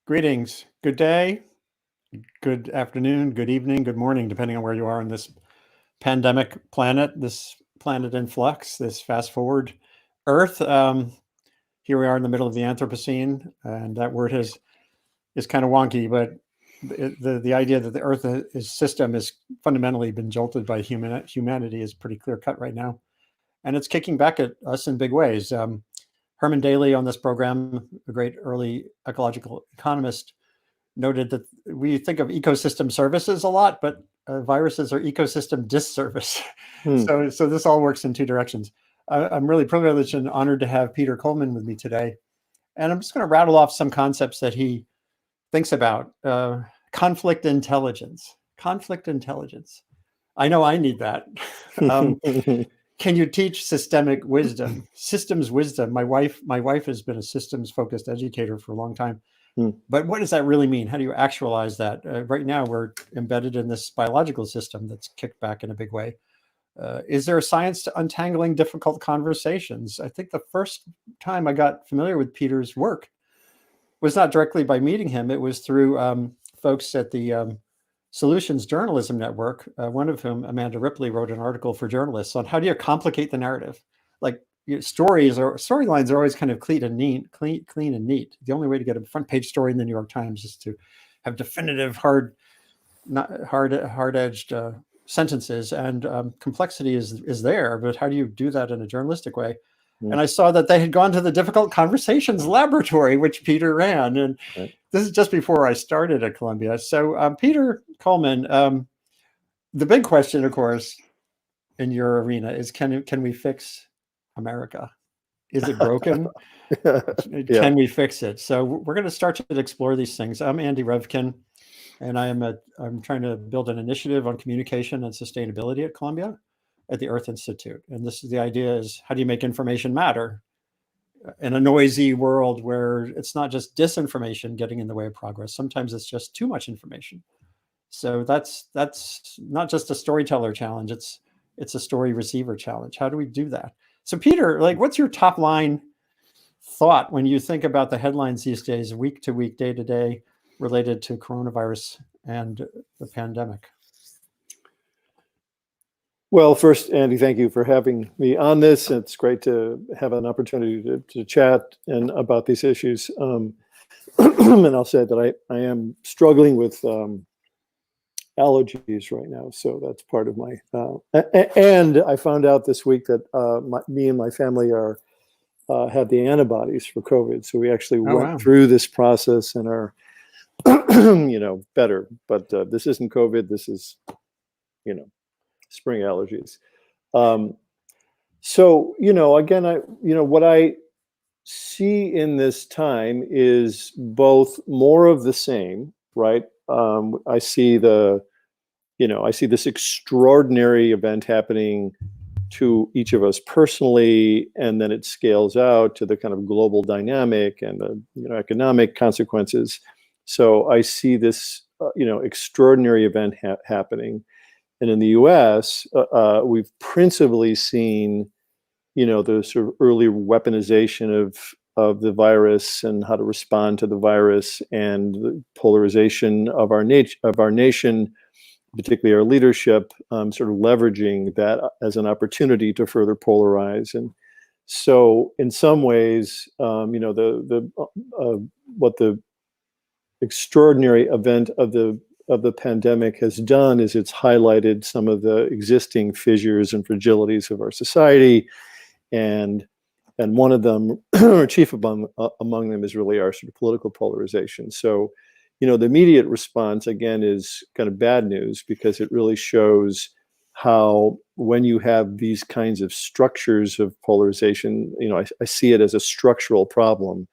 Greetings. Good day, good afternoon, good evening, good morning, depending on where you are on this pandemic planet, this planet in flux, this fast forward Earth. Here we are in the middle of the Anthropocene, and that word is kind of wonky, but the idea that the Earth system has fundamentally been jolted by humanity is pretty clear cut right now, and it's kicking back at us in big ways. Herman Daly on this program, a great early ecological economist, noted that we think of ecosystem services a lot, but viruses are ecosystem disservice. So this all works in two directions. I'm really privileged and honored to have Peter Coleman with me today. And I'm just going to rattle off some concepts that he thinks about. Conflict intelligence. Conflict intelligence. I know I need that. Can you teach systemic wisdom, systems wisdom? My wife has been a systems focused educator for a long time. But what does that really mean? How do you actualize that? Right now, we're embedded in this biological system that's kicked back in a big way. Is there a science to untangling difficult conversations? I think the first time I got familiar with Peter's work was not directly by meeting him. It was through folks at the Solutions Journalism Network, one of whom, Amanda Ripley, wrote an article for journalists on how do you complicate the narrative? Like storylines are always kind of clean and neat. The only way to get a front page story in the New York Times is to have definitive, hard-edged sentences, and complexity is there. But how do you do that in a journalistic way? And I saw that they had gone to the Difficult Conversations Laboratory, which Peter ran. And this is just before I started at Columbia. So Peter Coleman, the big question, of course, in your arena is, can we fix America? Is it broken? Can we fix it? So we're going to start to explore these things. I'm Andy Revkin, and I'm trying to build an initiative on communication and sustainability at Columbia at the Earth Institute. And the idea is, how do you make information matter in a noisy world where it's not just disinformation getting in the way of progress? Sometimes it's just too much information. So that's not just a storyteller challenge. It's a story receiver challenge. How do we do that? So Peter, what's your top line thought when you think about the headlines these days, week to week, day to day, related to coronavirus and the pandemic? Well, first, Andy, thank you for having me on this. It's great to have an opportunity to chat about these issues. And I'll say that I am struggling with allergies right now, so that's part of my. And I found out this week that me and my family have the antibodies for COVID, so we actually went through this process and are, better. But this isn't COVID. This is, spring allergies. So, again, what I see in this time is both more of the same, right? I see this extraordinary event happening to each of us personally, and then it scales out to the kind of global dynamic and the economic consequences. So I see this extraordinary event happening. And in the U.S., we've principally seen, the sort of early weaponization of the virus and how to respond to the virus, and the polarization of our nation, particularly our leadership, sort of leveraging that as an opportunity to further polarize. And so, in some ways, what the extraordinary event of the pandemic has done is it's highlighted some of the existing fissures and fragilities of our society, and one of them, or chief among them, is really our sort of political polarization. So, the immediate response again is kind of bad news, because it really shows how, when you have these kinds of structures of polarization, I see it as a structural problem.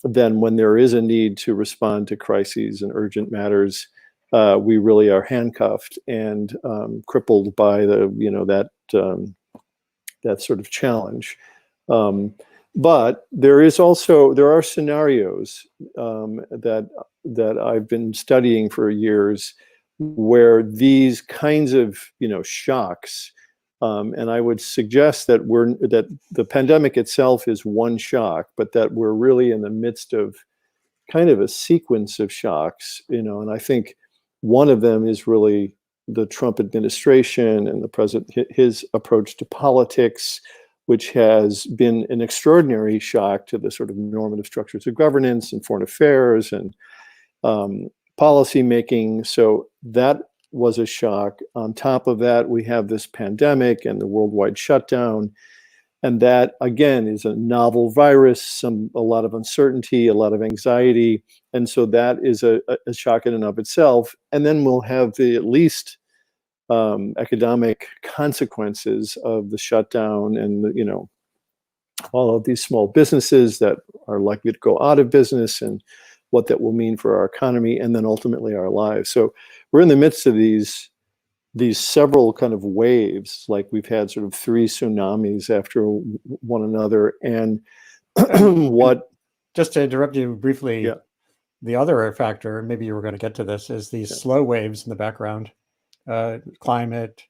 Then when there is a need to respond to crises and urgent matters, we really are handcuffed and crippled by that sort of challenge. But there are scenarios that I've been studying for years where these kinds of shocks, and I would suggest that the pandemic itself is one shock, but that we're really in the midst of kind of a sequence of shocks, and I think one of them is really the Trump administration and the president, his approach to politics, which has been an extraordinary shock to the sort of normative structures of governance and foreign affairs and policy making. So that was a shock. On top of that, we have this pandemic and the worldwide shutdown. And that, again, is a novel virus, a lot of uncertainty, a lot of anxiety. And so that is a shock in and of itself. And then we'll have the at least economic consequences of the shutdown and, all of these small businesses that are likely to go out of business and what that will mean for our economy and then ultimately our lives. So we're in the midst of these several kind of waves, like we've had sort of 3 tsunamis after one another. And what... Just to interrupt you briefly, Yeah. The other factor, maybe you were going to get to this, is these slow waves in the background, climate,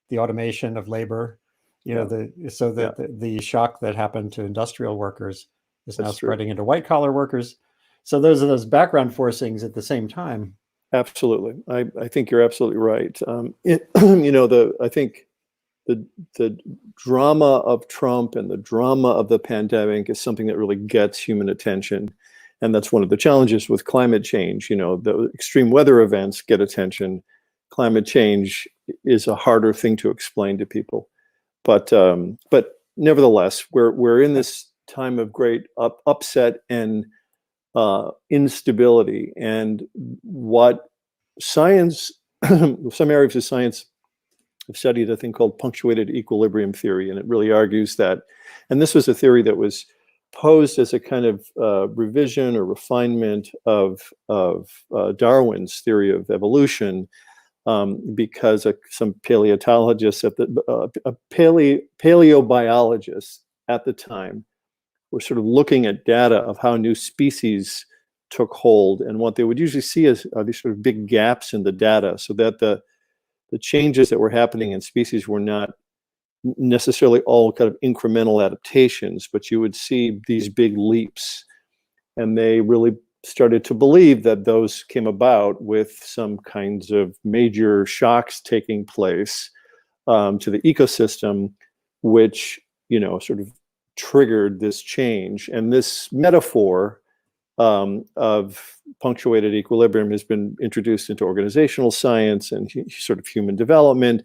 the automation of labor, the shock that happened to industrial workers is now spreading into white collar workers. So those are those background forcings at the same time. Absolutely. I think you're absolutely right. I think the drama of Trump and the drama of the pandemic is something that really gets human attention. And that's one of the challenges with climate change. The extreme weather events get attention. Climate change is a harder thing to explain to people. But nevertheless, we're in this time of great upset and instability. And what science, some areas of science have studied a thing called punctuated equilibrium theory. And it really argues that, and this was a theory that was posed as a kind of revision or refinement of Darwin's theory of evolution, because some paleontologists paleobiologists at the time were sort of looking at data of how new species took hold, and what they would usually see are these sort of big gaps in the data, so that the changes that were happening in species were not necessarily all kind of incremental adaptations, but you would see these big leaps. And they really started to believe that those came about with some kinds of major shocks taking place to the ecosystem, which, sort of triggered this change. And this metaphor of punctuated equilibrium has been introduced into organizational science and sort of human development.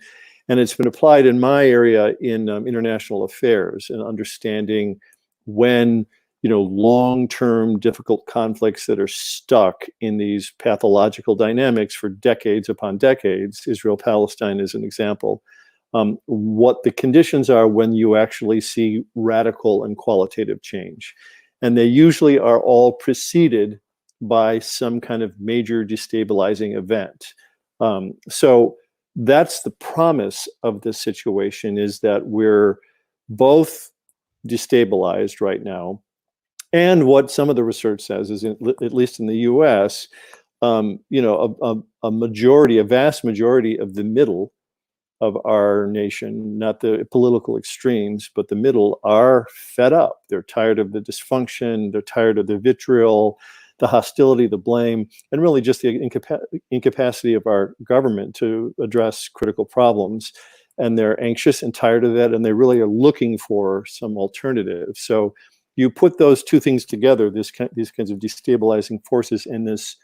And it's been applied in my area in international affairs and understanding when, long-term difficult conflicts that are stuck in these pathological dynamics for decades upon decades, Israel-Palestine is an example, what the conditions are when you actually see radical and qualitative change. And they usually are all preceded by some kind of major destabilizing event. So that's the promise of this situation, is that we're both destabilized right now. And what some of the research says is, at least in the US, a vast majority of the middle of our nation, not the political extremes, but the middle, are fed up. They're tired of the dysfunction. They're tired of the vitriol, the hostility, the blame, and really just the incapacity of our government to address critical problems. And they're anxious and tired of that, and they really are looking for some alternative. So you put those two things together, these kinds of destabilizing forces and this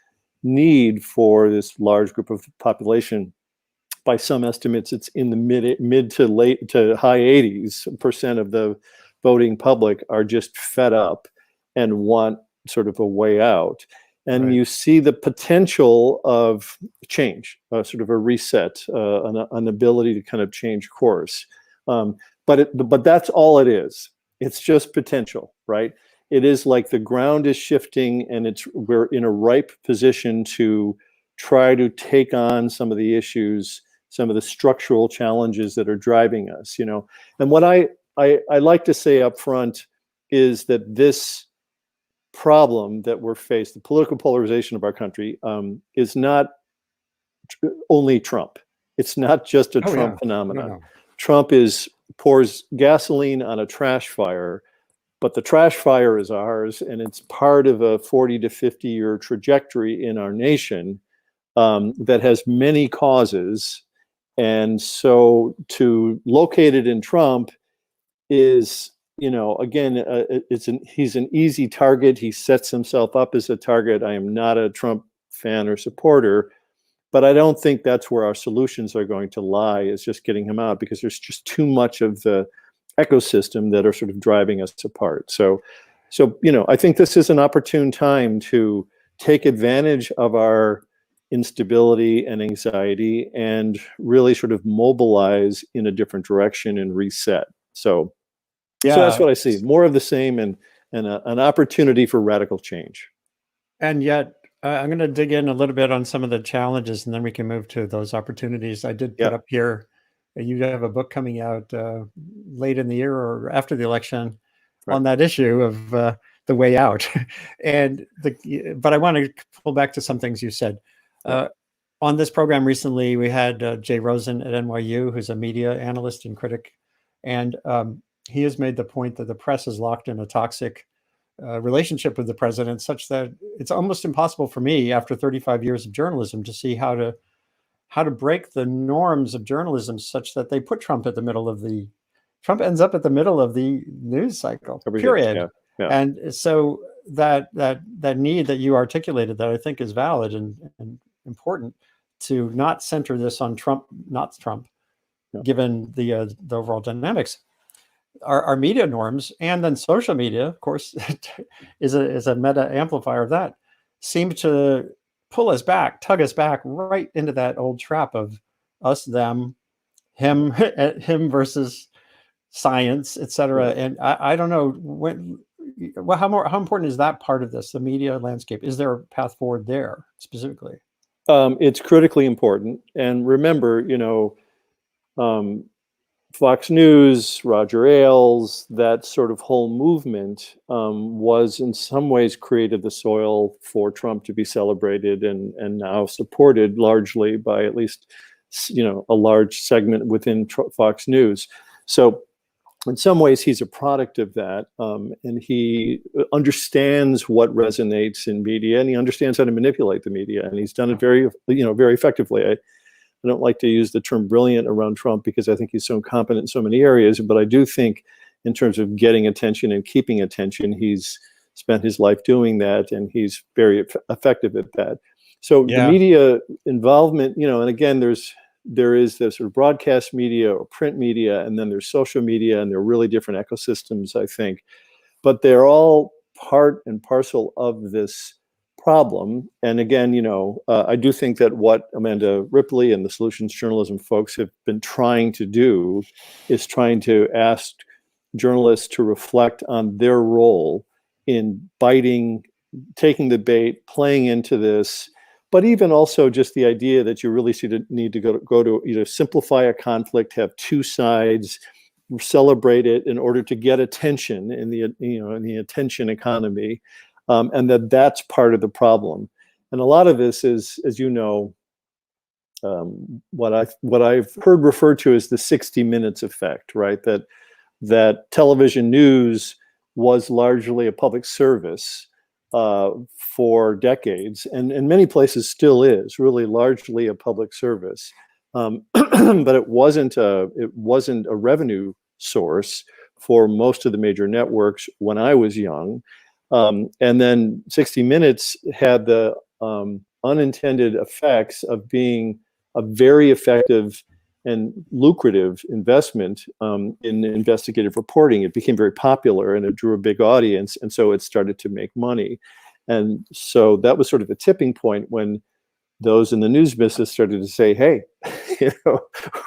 need for this large group of the population. By some estimates, it's in the mid to high 80% of the voting public are just fed up and want sort of a way out. And right. You see the potential of change, sort of a reset, an ability to kind of change course. But that's all it is. It's just potential, right? It is like the ground is shifting, and we're in a ripe position to try to take on some of the issues, some of the structural challenges that are driving us, And what I like to say up front is that this problem that we're faced, the political polarization of our country, is not only Trump. It's not just a Trump phenomenon. No. Trump pours gasoline on a trash fire but the trash fire is ours, and it's part of a 40 to 50-year trajectory in our nation that has many causes. And so to locate it in Trump is, again, he's an easy target. He sets himself up as a target. I am not a Trump fan or supporter, but I don't think that's where our solutions are going to lie, is just getting him out, because there's just too much of the ecosystem that are sort of driving us apart. So I think this is an opportune time to take advantage of our instability and anxiety and really sort of mobilize in a different direction and reset. So that's what I see. More of the same, and an opportunity for radical change. And yet, I'm going to dig in a little bit on some of the challenges, and then we can move to those opportunities. I did put up here, you have a book coming out late in the year or after the election on that issue of the way out. But I want to pull back to some things you said. On this program recently, we had Jay Rosen at NYU, who's a media analyst and critic. And he has made the point that the press is locked in a toxic relationship with the president, such that it's almost impossible for me, after 35 years of journalism, to see how to break the norms of journalism such that they put Trump ends up at the middle of the news cycle, period. And so that need that you articulated, that I think is valid and important, to not center this on Trump, given the overall dynamics. Our media norms, and then social media, of course, is a meta amplifier of that, seem to pull us back, tug us back right into that old trap of us, them, him versus science, etc. And I don't know how important is that part of this, the media landscape? Is there a path forward there specifically? It's critically important. And remember, Fox News, Roger Ailes, that sort of whole movement was in some ways created the soil for Trump to be celebrated and now supported largely by at least, a large segment within Fox News. So in some ways, he's a product of that, and he understands what resonates in media, and he understands how to manipulate the media, and he's done it very effectively. I don't like to use the term brilliant around Trump because I think he's so competent in so many areas, but I do think in terms of getting attention and keeping attention, he's spent his life doing that, and he's very effective at that. So the media involvement, and again, there is this sort of broadcast media or print media, and then there's social media, and they're really different ecosystems, I think. But they're all part and parcel of this problem. And again, I do think that what Amanda Ripley and the solutions journalism folks have been trying to do is trying to ask journalists to reflect on their role in taking the bait, playing into this, but even also just the idea that you really need to go to either simplify a conflict, have two sides, celebrate it in order to get attention in the attention economy. And that's part of the problem. And a lot of this is, as you know, what I've heard referred to as the 60 Minutes effect, right? That television news was largely a public service for decades, and in many places still is really largely a public service. But it wasn't a revenue source for most of the major networks when I was young. And then 60 Minutes had the unintended effects of being a very effective and lucrative investment in investigative reporting. It became very popular and it drew a big audience, and so it started to make money. And so that was sort of a tipping point when those in the news business started to say, hey,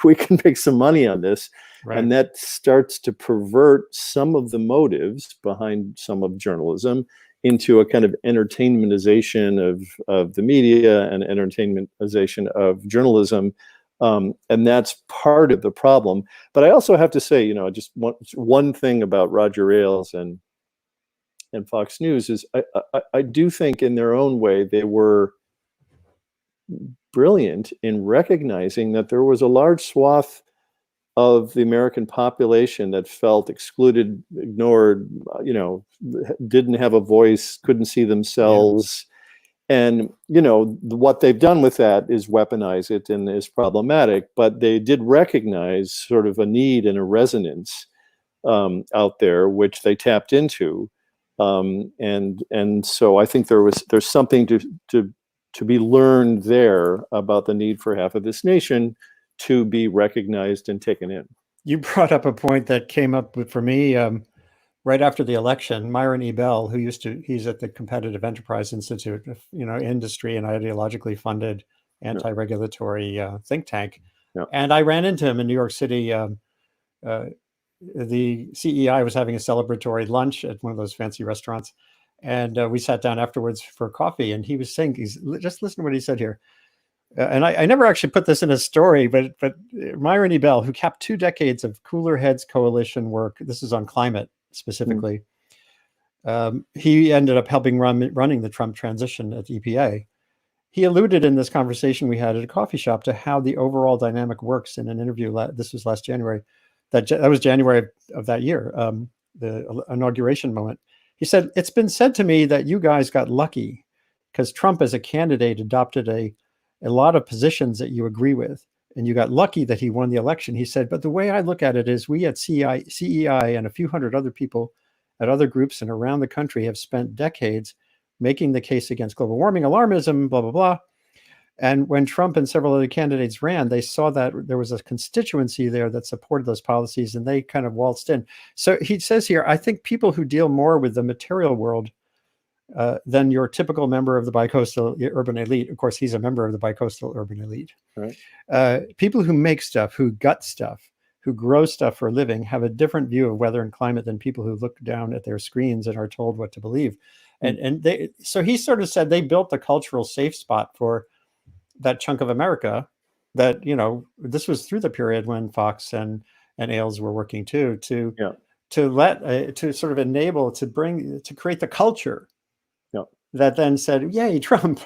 we can make some money on this. Right. And that starts to pervert some of the motives behind some of journalism into a kind of entertainmentization of the media and entertainmentization of journalism. And that's part of the problem. But I also have to say, just one thing about Roger Ailes and Fox News is I do think in their own way they were brilliant in recognizing that there was a large swath of the American population that felt excluded, ignored, didn't have a voice, couldn't see themselves. And, what they've done with that is weaponize it and is problematic, but they did recognize sort of a need and a resonance out there, which they tapped into. And so I think there's something to be learned there about the need for half of this nation to be recognized and taken in. You brought up a point that came up for me right after the election. Myron Ebell, he's at the Competitive Enterprise Institute, industry and ideologically funded anti-regulatory think tank. Yeah. And I ran into him in New York City. The CEI was having a celebratory lunch at one of those fancy restaurants. And we sat down afterwards for coffee, and he was saying, just listen to what he said here. And I never actually put this in a story, but Myron Ebell, who capped 2 decades of Cooler Heads Coalition work, this is on climate specifically, he ended up helping running the Trump transition at the EPA. He alluded in this conversation we had at a coffee shop to how the overall dynamic works in an interview. This was last January. That was January of that year, the inauguration moment. He said, "It's been said to me that you guys got lucky because Trump as a candidate adopted a lot of positions that you agree with, and you got lucky that he won the election." He said, "But the way I look at it is we at CEI and a few hundred other people at other groups and around the country have spent decades making the case against global warming, alarmism, blah, blah, blah. And when Trump and several other candidates ran, they saw that there was a constituency there that supported those policies, and they kind of waltzed in." So he says here, I think people who deal more with the material world than your typical member of the bicoastal urban elite. Of course, he's a member of the bicoastal urban elite. Right. People who make stuff, who gut stuff, who grow stuff for a living, have a different view of weather and climate than people who look down at their screens and are told what to believe. So he sort of said they built the cultural safe spot for that chunk of America that, this was through the period when Fox and Ailes were working too, to sort of enable, to create the culture that then said, "Yay, Trump."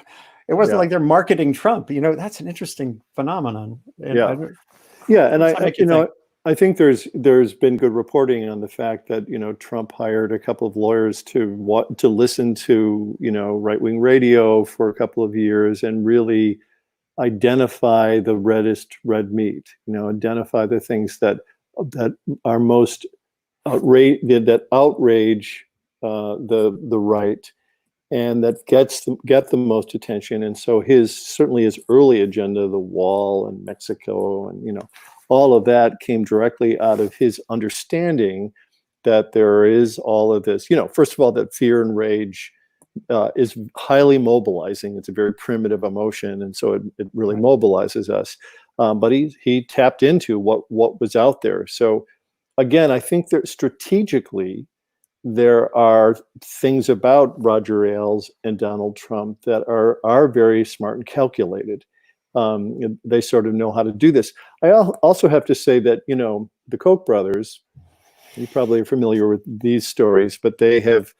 It wasn't like they're marketing Trump. That's an interesting phenomenon. And I think there's been good reporting on the fact that Trump hired a couple of lawyers to listen to right-wing radio for a couple of years and really identify the reddest red meat. Identify the things that are most outrage the right, and that get the most attention. And so certainly his early agenda, the wall and Mexico and all of that came directly out of his understanding that there is all of this, first of all, that fear and rage is highly mobilizing. It's a very primitive emotion, and so it really mobilizes us. But he tapped into what was out there. So again, I think that strategically there are things about Roger Ailes and Donald Trump that are very smart and calculated. They sort of know how to do this. I also have to say that the Koch brothers, you probably are familiar with these stories, but they have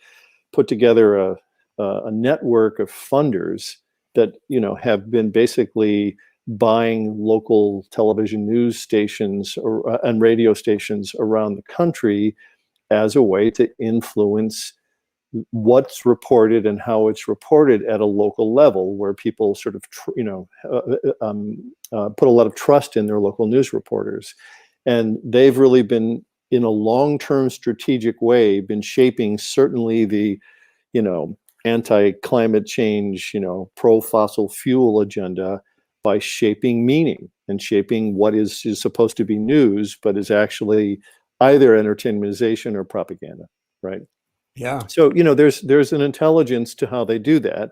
put together a network of funders that have been basically buying local television news stations and radio stations around the country as a way to influence what's reported and how it's reported at a local level, where people sort of put a lot of trust in their local news reporters. And they've really been, in a long-term strategic way, been shaping certainly the anti-climate change, pro-fossil fuel agenda by shaping meaning and shaping what is supposed to be news, but is actually either entertainmentization or propaganda, right? Yeah. So, there's an intelligence to how they do that.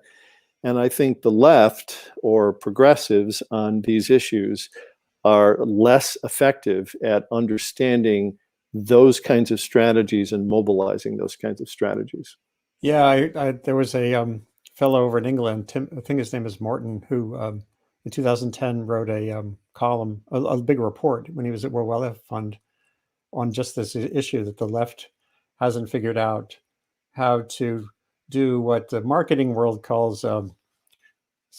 And I think the left or progressives on these issues are less effective at understanding those kinds of strategies and mobilizing those kinds of strategies. Yeah, there was a fellow over in England, I think his name is Morton, who in 2010 wrote a column, a big report when he was at World Wildlife Fund, on just this issue that the left hasn't figured out how to do what the marketing world calls sort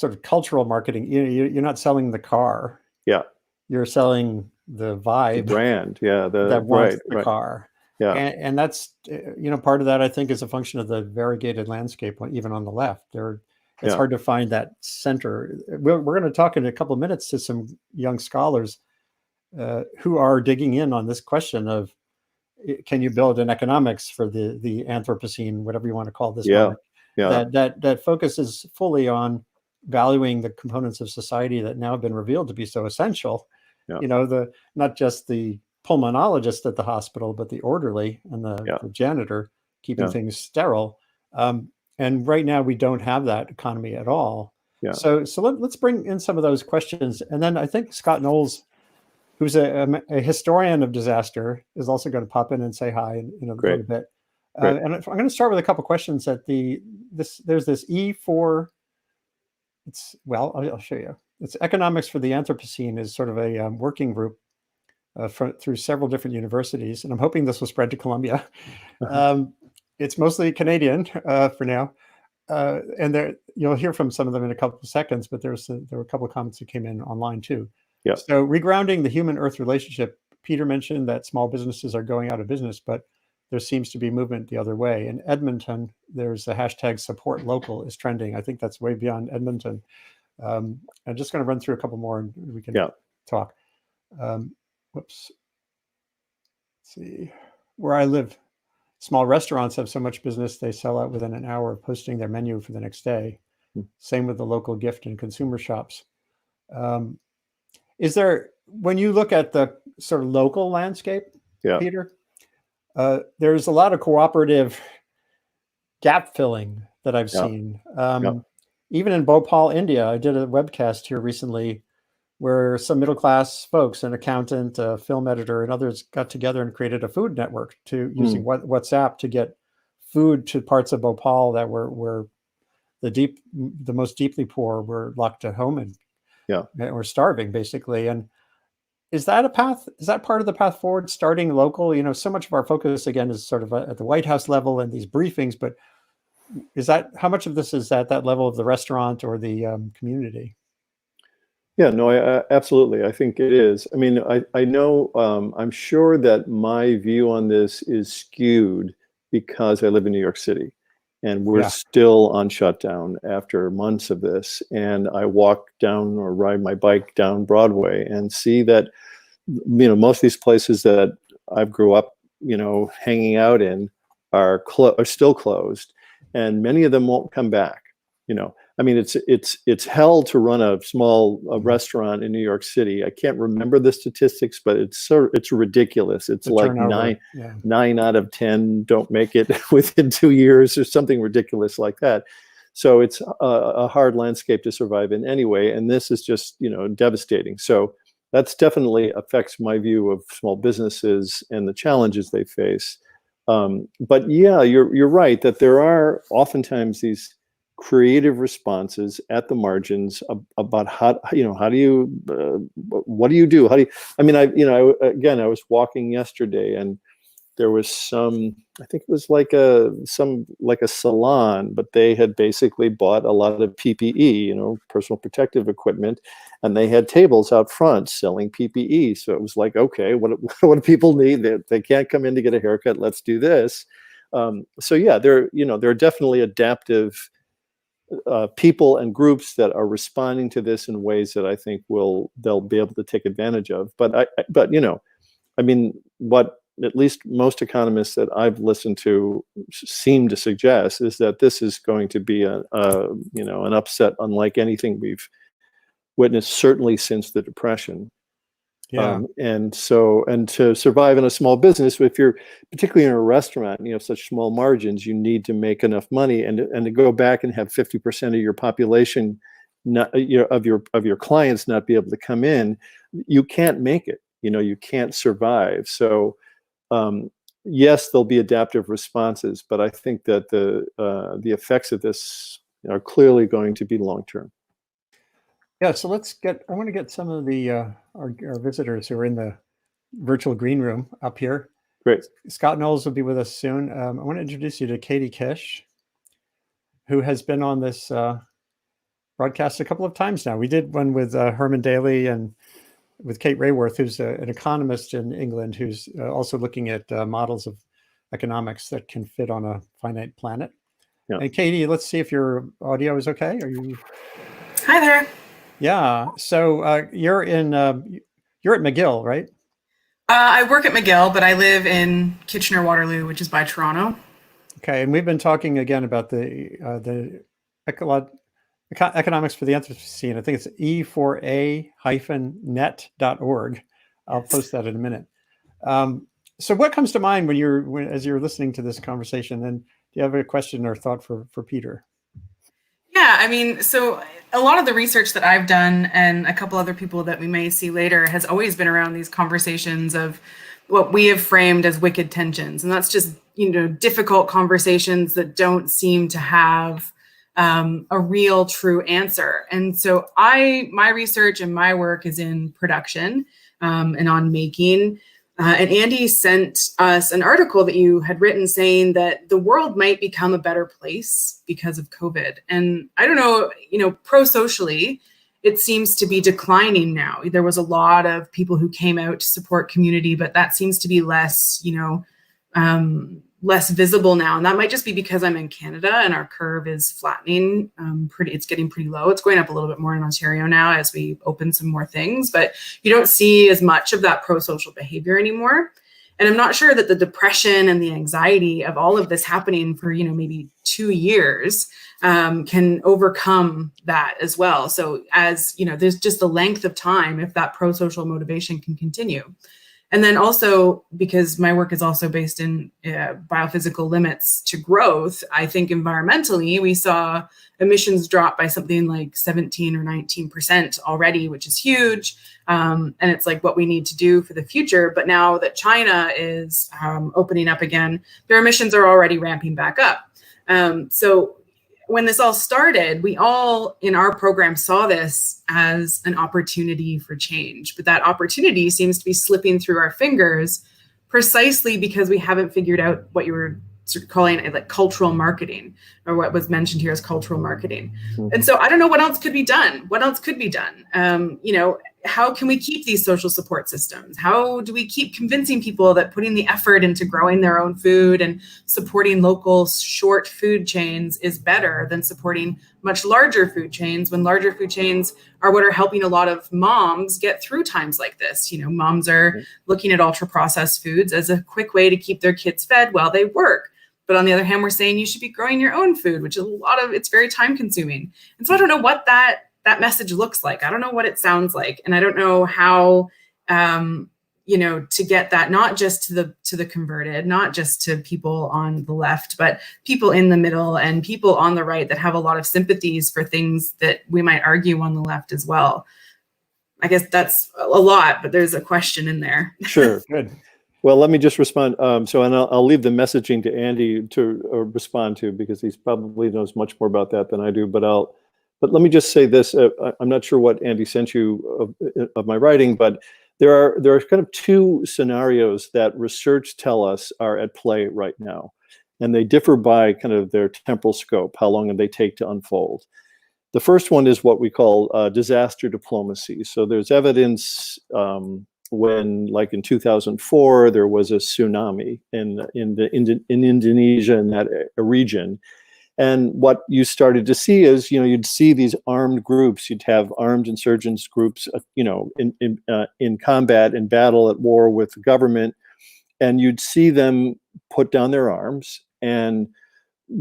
of cultural marketing. You're not selling the car. Yeah. You're selling the The vibe brand, yeah, that wants the right, car. yeah, And that's, part of that, I think, is a function of the variegated landscape, even on the left. It's yeah, hard to find that center. We're going to talk in a couple of minutes to some young scholars who are digging in on this question of, can you build an economics for the Anthropocene, whatever you want to call this yeah, moment, yeah, that focuses fully on valuing the components of society that now have been revealed to be so essential. yeah, The not just the pulmonologist at the hospital, but the orderly and yeah, the janitor keeping yeah, things sterile. And right now we don't have that economy at all. yeah. So let's bring in some of those questions, and then I think Scott Knowles, who's a historian of disaster, is also going to pop in and say hi in a Great, little bit. great. And I'm going to start with a couple questions that there's this E4. I'll show you. It's Economics for the Anthropocene is sort of a working group through several different universities, and I'm hoping this will spread to Columbia. It's mostly Canadian for now, and you'll hear from some of them in a couple of seconds. But there were a couple of comments that came in online too. Yeah. So regrounding the human-Earth relationship. Peter mentioned that small businesses are going out of business, but there seems to be movement the other way. In Edmonton, there's a hashtag support local is trending. I think that's way beyond Edmonton. I'm just going to run through a couple more and we can talk. Whoops. Let's see. Where I live, small restaurants have so much business they sell out within an hour of posting their menu for the next day. Same with the local gift and consumer shops. Is there, when you look at the sort of local landscape, Peter, there's a lot of cooperative gap filling that I've seen. Even in Bhopal, India, I did a webcast here recently where some middle-class folks, an accountant, a film editor, and others got together and created a food network using WhatsApp to get food to parts of Bhopal that were the most deeply poor were locked at home and or starving, basically. And is that a path? Is that part of the path forward, starting local? So much of our focus, again, is sort of at the White House level and these briefings, but how much of this is at that level of the restaurant or the community? Yeah, no, absolutely. I think it is. I mean, I know, I'm sure that my view on this is skewed because I live in New York City and we're still on shutdown after months of this. And I walk down or ride my bike down Broadway and see that, most of these places that I grew up, hanging out in are still closed, and many of them won't come back. I mean, it's hell to run a small restaurant in New York City. I can't remember the statistics, but it's ridiculous. It's like nine out of 10 don't make it within 2 years or something ridiculous like that. So it's a hard landscape to survive in anyway, and this is just devastating. So that's definitely affects my view of small businesses and the challenges they face. But yeah, you're right that there are oftentimes these creative responses at the margins about how do you what do you do? I mean, I was walking yesterday and there was I think it was like a salon, but they had basically bought a lot of PPE, personal protective equipment, and they had tables out front selling PPE. So it was like, okay, what do people need? They can't come in to get a haircut. Let's do this. So yeah, there are definitely adaptive people and groups that are responding to this in ways that I think they'll be able to take advantage of. But I mean, what at least most economists that I've listened to seem to suggest is that this is going to be an upset unlike anything we've witnessed, certainly since the Depression. And to survive in a small business, if you're particularly in a restaurant, you have such small margins, you need to make enough money, and to go back and have 50% of your population, of your clients not be able to come in, you can't make it. You can't survive. So yes, there'll be adaptive responses, but I think that the effects of this are clearly going to be long term. Yeah, so I want to get some of the our visitors who are in the virtual green room up here. Great. Scott Knowles will be with us soon. I want to introduce you to Katie Kish, who has been on this broadcast a couple of times now. We did one with Herman Daly and with Kate Rayworth, who's an economist in England, who's also looking at models of economics that can fit on a finite planet. Yeah. And Katie, let's see if your audio is okay. Are you? Hi there. Yeah. So you're at McGill, right? I work at McGill, but I live in Kitchener-Waterloo, which is by Toronto. Okay, and we've been talking again about the economics for the Anthropocene. I think it's e4a-net.org. I'll post that in a minute. So what comes to mind as you're listening to this conversation? And do you have a question or thought for Peter? Yeah, I mean, so a lot of the research that I've done and a couple other people that we may see later has always been around these conversations of what we have framed as wicked tensions. And that's just, difficult conversations that don't seem to have a real true answer. And so my research and my work is in production and on making. And Andy sent us an article that you had written saying that the world might become a better place because of COVID. And I don't know, pro-socially, it seems to be declining now. There was a lot of people who came out to support community, but that seems to be less, less visible now. And that might just be because I'm in Canada and our curve is flattening. It's getting pretty low. It's going up a little bit more in Ontario now as we open some more things, but you don't see as much of that pro-social behavior anymore. And I'm not sure that the depression and the anxiety of all of this happening for, maybe 2 years can overcome that as well. So as, there's just the length of time if that pro-social motivation can continue. And then also, because my work is also based in biophysical limits to growth, I think environmentally, we saw emissions drop by something like 17 or 19% already, which is huge. And it's like what we need to do for the future. But now that China is opening up again, their emissions are already ramping back up. So when this all started, we all in our program saw this as an opportunity for change, but that opportunity seems to be slipping through our fingers precisely because we haven't figured out what you were sort of calling it, like cultural marketing, or what was mentioned here as cultural marketing. Mm-hmm. And so I don't know what else could be done. What else could be done? How can we keep these social support systems? How do we keep convincing people that putting the effort into growing their own food and supporting local short food chains is better than supporting much larger food chains, when larger food chains are what are helping a lot of moms get through times like this? Moms are looking at ultra processed foods as a quick way to keep their kids fed while they work. But on the other hand, we're saying you should be growing your own food, which is it's very time consuming. And so I don't know what that message looks like. I don't know what it sounds like. And I don't know how, to get that, not just to the converted, not just to people on the left, but people in the middle and people on the right that have a lot of sympathies for things that we might argue on the left as well. I guess that's a lot, but there's a question in there. Sure. Good. Well, let me just respond. And I'll leave the messaging to Andy to respond to, because he's probably knows much more about that than I do. But let me just say this. I'm not sure what Andy sent you of my writing, but there are kind of two scenarios that research tell us are at play right now, and they differ by kind of their temporal scope, how long they take to unfold. The first one is what we call disaster diplomacy. So there's evidence when, like in 2004, there was a tsunami in Indonesia, in that region. And what you started to see is, you'd see these armed groups. You'd have armed insurgents groups, in combat, in battle, at war with the government, and you'd see them put down their arms and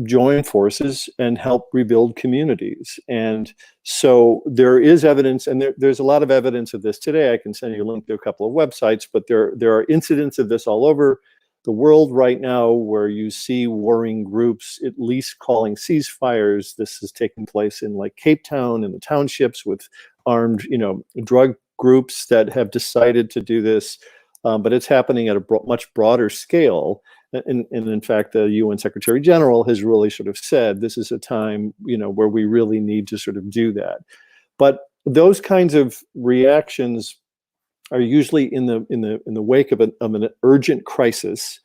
join forces and help rebuild communities. And so there is evidence, and there's a lot of evidence of this today. I can send you a link to a couple of websites, but there are incidents of this all over the world right now, where you see warring groups at least calling ceasefires. This is taking place in like Cape Town, in the townships, with armed, drug groups that have decided to do this. But it's happening at a much broader scale. And in fact, the UN Secretary-General has really sort of said this is a time, where we really need to sort of do that. But those kinds of reactions are usually in the wake of an urgent crisis,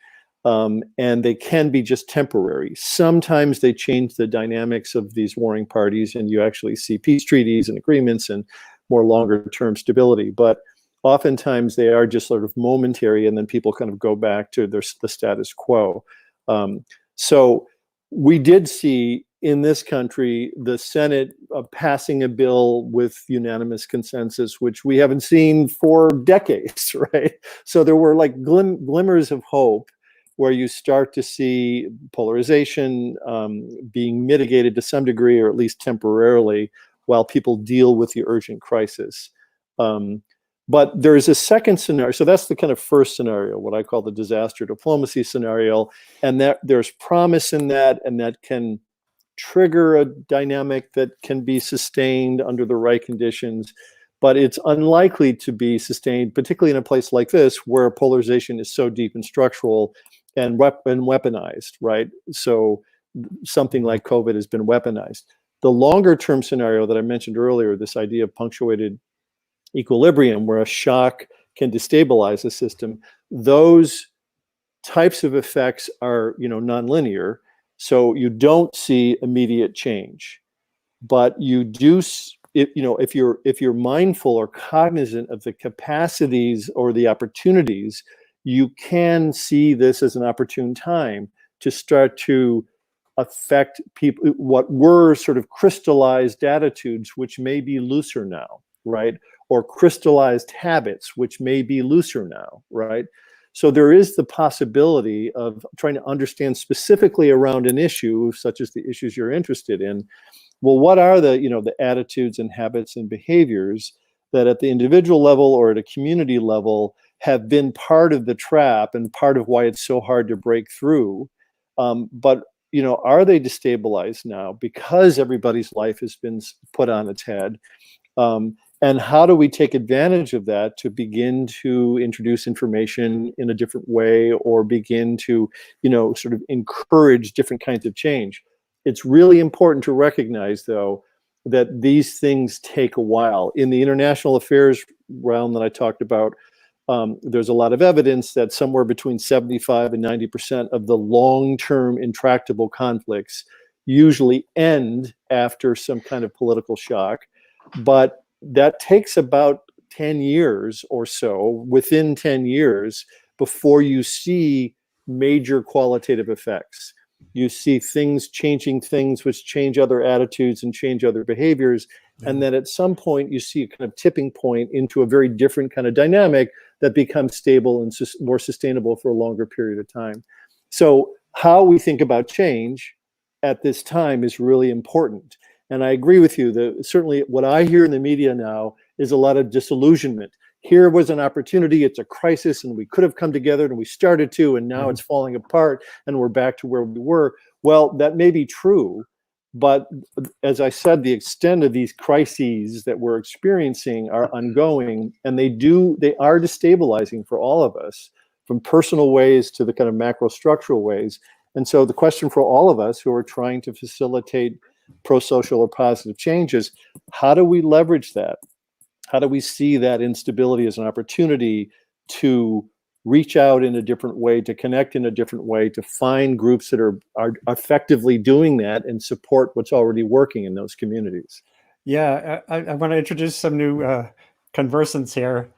and they can be just temporary. Sometimes they change the dynamics of these warring parties, and you actually see peace treaties and agreements and more longer-term stability. But oftentimes they are just sort of momentary, and then people kind of go back to the status quo. So we did see in this country the Senate passing a bill with unanimous consensus, which we haven't seen for decades, right? So there were like glimmers of hope where you start to see polarization being mitigated to some degree, or at least temporarily, while people deal with the urgent crisis. But there's a second scenario. So that's the kind of first scenario, what I call the disaster diplomacy scenario. And that there's promise in that, and that can trigger a dynamic that can be sustained under the right conditions. But it's unlikely to be sustained, particularly in a place like this, where polarization is so deep and structural and weaponized, right? So something like COVID has been weaponized. The longer term scenario that I mentioned earlier, this idea of punctuated equilibrium, where a shock can destabilize the system, those types of effects are, nonlinear. So you don't see immediate change, but you do. If you're mindful or cognizant of the capacities or the opportunities, you can see this as an opportune time to start to affect people, what were sort of crystallized attitudes, which may be looser now, right? Or crystallized habits, which may be looser now, right? So there is the possibility of trying to understand specifically around an issue, such as the issues you're interested in. Well, what are the attitudes and habits and behaviors that at the individual level or at a community level have been part of the trap and part of why it's so hard to break through? But are they destabilized now because everybody's life has been put on its head? And how do we take advantage of that to begin to introduce information in a different way, or begin to, sort of encourage different kinds of change? It's really important to recognize, though, that these things take a while. In the international affairs realm that I talked about, there's a lot of evidence that somewhere between 75 and 90% of the long-term intractable conflicts usually end after some kind of political shock. But that takes about 10 years or so, within 10 years, before you see major qualitative effects. You see things changing things, which change other attitudes and change other behaviors. And then at some point, you see a kind of tipping point into a very different kind of dynamic that becomes stable and more sustainable for a longer period of time. So how we think about change at this time is really important. And I agree with you that certainly what I hear in the media now is a lot of disillusionment. Here was an opportunity, it's a crisis, and we could have come together, and we started to, and now it's falling apart, and we're back to where we were. Well, that may be true, but as I said, the extent of these crises that we're experiencing are ongoing, and they are destabilizing for all of us, from personal ways to the kind of macro structural ways. And so the question for all of us who are trying to facilitate pro-social or positive changes, how do we leverage that? How do we see that instability as an opportunity to reach out in a different way, to connect in a different way, to find groups that are effectively doing that and support what's already working in those communities? Yeah, I want to introduce some new conversants here.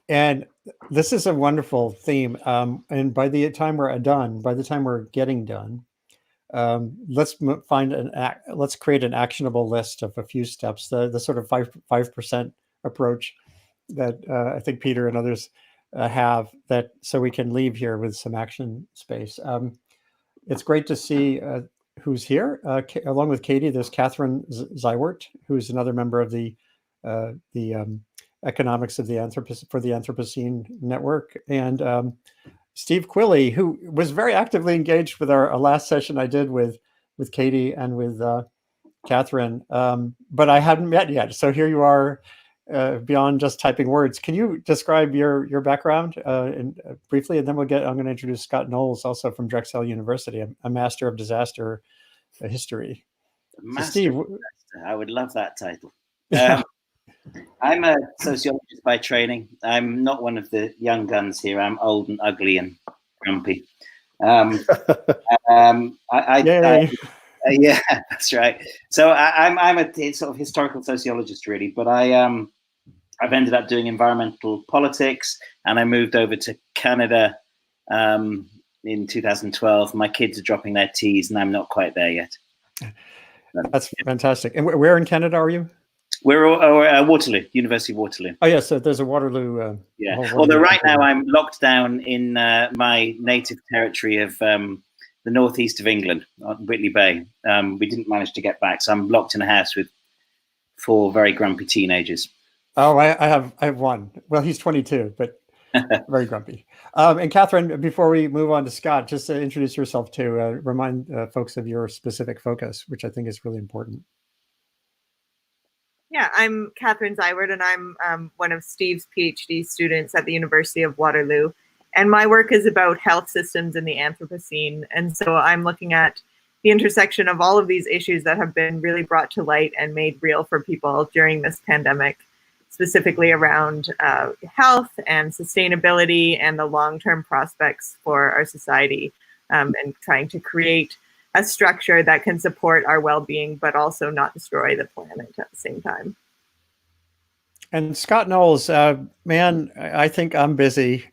And this is a wonderful theme. And by the time we're getting done, let's create an actionable list of a few steps. The sort of 5% approach that I think Peter and others have, that so we can leave here with some action space. It's great to see who's here. Along with Katie, there's Catherine Zywert, who's another member of the Economics of the Anthropocene Network, and Steve Quilley, who was very actively engaged with our last session I did with Katie and with Catherine, but I hadn't met yet. So here you are, beyond just typing words. Can you describe your background briefly, and then I'm going to introduce Scott Knowles, also from Drexel University, a master of disaster history. Master so Steve, of disaster. I would love that title. Yeah. I'm a sociologist by training. I'm not one of the young guns here. I'm old and ugly and grumpy. Yeah, that's right. So I'm a sort of historical sociologist, really. But I I've ended up doing environmental politics, and I moved over to Canada in 2012. My kids are dropping their T's, and I'm not quite there yet. That's fantastic. And where in Canada are you? We're Waterloo, University of Waterloo. Oh, yes. So there's a Waterloo. Yeah. Waterloo Although right computer. now I'm locked down in my native territory of the northeast of England, on Whitley Bay. We didn't manage to get back, so I'm locked in a house with 4 very grumpy teenagers. Oh, I have one. Well, he's 22, but very grumpy. And Catherine, before we move on to Scott, just to introduce yourself to remind folks of your specific focus, which I think is really important. Yeah, I'm Catherine Zyward, and I'm one of Steve's PhD students at the University of Waterloo. And my work is about health systems in the Anthropocene. And so I'm looking at the intersection of all of these issues that have been really brought to light and made real for people during this pandemic, specifically around health and sustainability and the long-term prospects for our society, and trying to create a structure that can support our well-being, but also not destroy the planet at the same time. And Scott Knowles, man, I think I'm busy.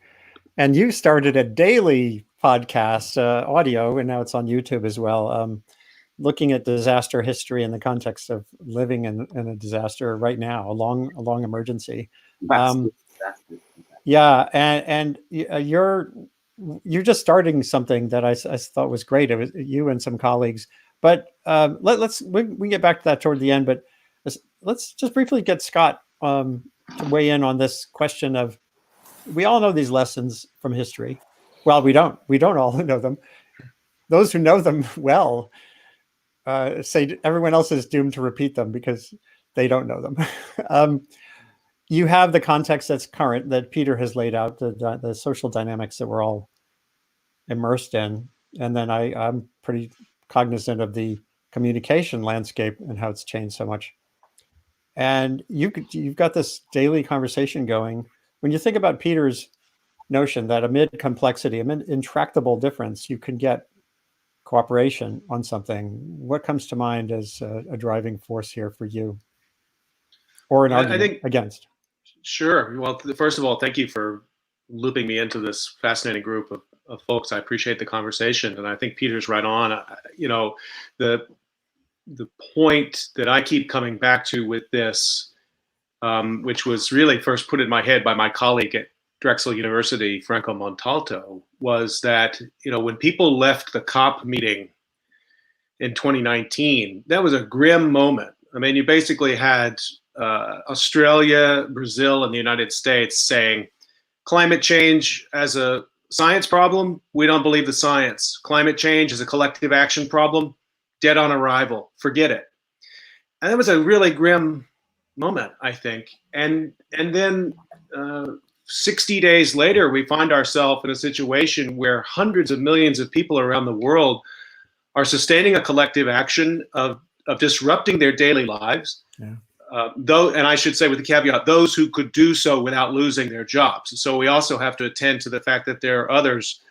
And you started a daily podcast, audio, and now it's on YouTube as well, looking at disaster history in the context of living in a disaster right now, a long emergency. Yeah, and you're just starting something that I thought was great. It was you and some colleagues, but we can get back to that toward the end. But let's just briefly get Scott to weigh in on this question of, we all know these lessons from history. Well, we don't all know them. Those who know them well say everyone else is doomed to repeat them because they don't know them. You have the context that's current that Peter has laid out, the social dynamics that we're all immersed in. And then I'm pretty cognizant of the communication landscape and how it's changed so much. And you've got this daily conversation going. When you think about Peter's notion that amid complexity, amid intractable difference, you can get cooperation on something, what comes to mind as a driving force here for you? Or an argument against? Sure. Well, first of all, thank you for looping me into this fascinating group of folks. I appreciate the conversation, and I think Peter's right on. The point that I keep coming back to with this, which was really first put in my head by my colleague at Drexel University, Franco Montalto, was that when people left the COP meeting in 2019, that was a grim moment. I mean, you basically had Australia, Brazil, and the United States saying, climate change as a science problem, we don't believe the science. Climate change is a collective action problem, dead on arrival, forget it. And that was a really grim moment, I think. And then 60 days later, we find ourselves in a situation where hundreds of millions of people around the world are sustaining a collective action of disrupting their daily lives. Yeah. And I should say with the caveat, those who could do so without losing their jobs. So we also have to attend to the fact that there are others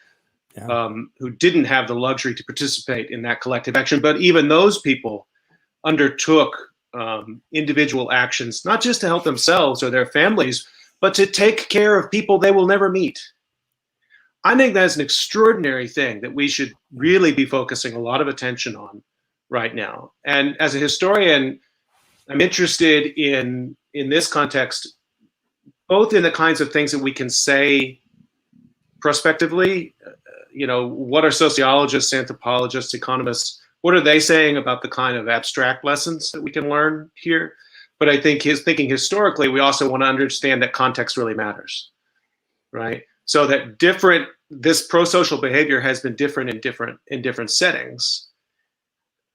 who didn't have the luxury to participate in that collective action. But even those people undertook individual actions, not just to help themselves or their families, but to take care of people they will never meet. I think that's an extraordinary thing that we should really be focusing a lot of attention on right now. And as a historian, I'm interested in this context, both in the kinds of things that we can say prospectively, what are sociologists, anthropologists, economists, what are they saying about the kind of abstract lessons that we can learn here? But I think thinking historically, we also want to understand that context really matters, right? So that this pro-social behavior has been different in different settings.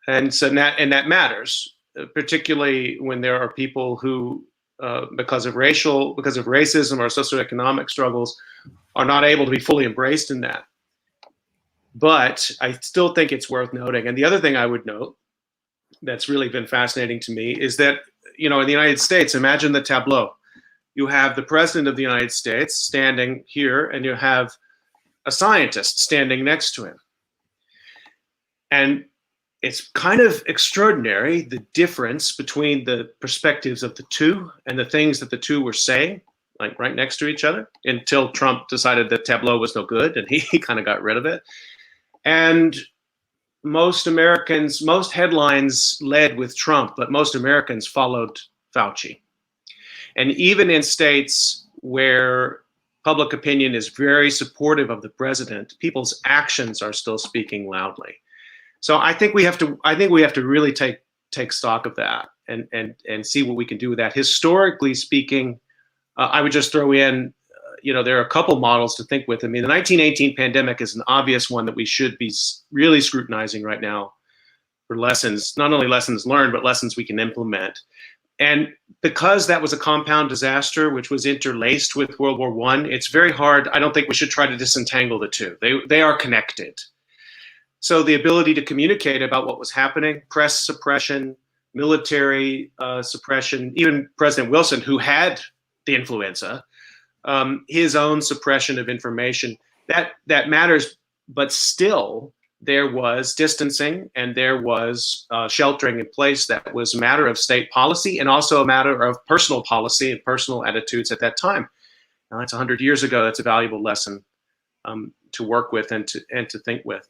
And so that matters, particularly when there are people who, because of racism or socioeconomic struggles, are not able to be fully embraced in that. But I still think it's worth noting. And the other thing I would note that's really been fascinating to me is that, in the United States, imagine the tableau. You have the president of the United States standing here, and you have a scientist standing next to him. And it's kind of extraordinary, the difference between the perspectives of the two and the things that the two were saying, like right next to each other, until Trump decided that Tableau was no good and he kind of got rid of it. And most Americans, most headlines led with Trump, but most Americans followed Fauci. And even in states where public opinion is very supportive of the president, people's actions are still speaking loudly. So I think we have to really take stock of that and see what we can do with that. Historically speaking, I would just throw in, there are a couple models to think with. I mean, the 1918 pandemic is an obvious one that we should be really scrutinizing right now for lessons, not only lessons learned, but lessons we can implement. And because that was a compound disaster, which was interlaced with World War I, it's very hard. I don't think we should try to disentangle the two. They are connected. So the ability to communicate about what was happening, press suppression, military suppression, even President Wilson, who had the influenza, his own suppression of information, that matters. But still, there was distancing and there was sheltering in place that was a matter of state policy and also a matter of personal policy and personal attitudes at that time. Now, that's 100 years ago. That's a valuable lesson to work with and to think with.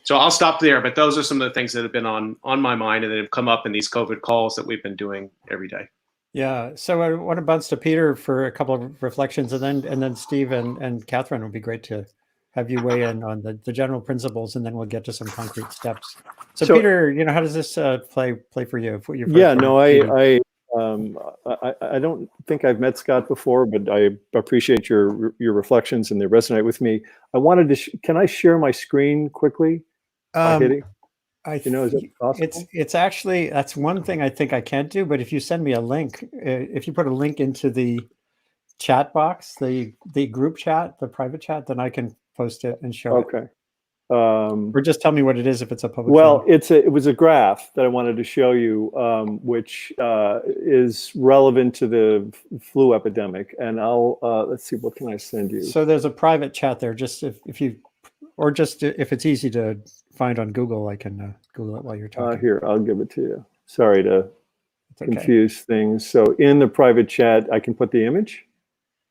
So I'll stop there, but those are some of the things that have been on my mind and that have come up in these COVID calls that we've been doing every day. Yeah. So I want to bounce to Peter for a couple of reflections, and then Steve and Catherine, would be great to have you weigh in on the general principles, and then we'll get to some concrete steps. So Peter, how does this play for you? I don't think I've met Scott before, but I appreciate your reflections and they resonate with me. I wanted to, can I share my screen quickly? Is it possible? It's actually, that's one thing I think I can't do, but if you send me a link, if you put a link into the chat box, the group chat, the private chat, then I can post it and show it. Okay. Or just tell me what it is if it's a public. Well, it was a graph that I wanted to show you, which is relevant to the flu epidemic. And I'll let's see, what can I send you? So there's a private chat there. Just if it's easy to find on Google, I can Google it while you're talking. Here, I'll give it to you. Sorry to confuse things. So in the private chat, I can put the image.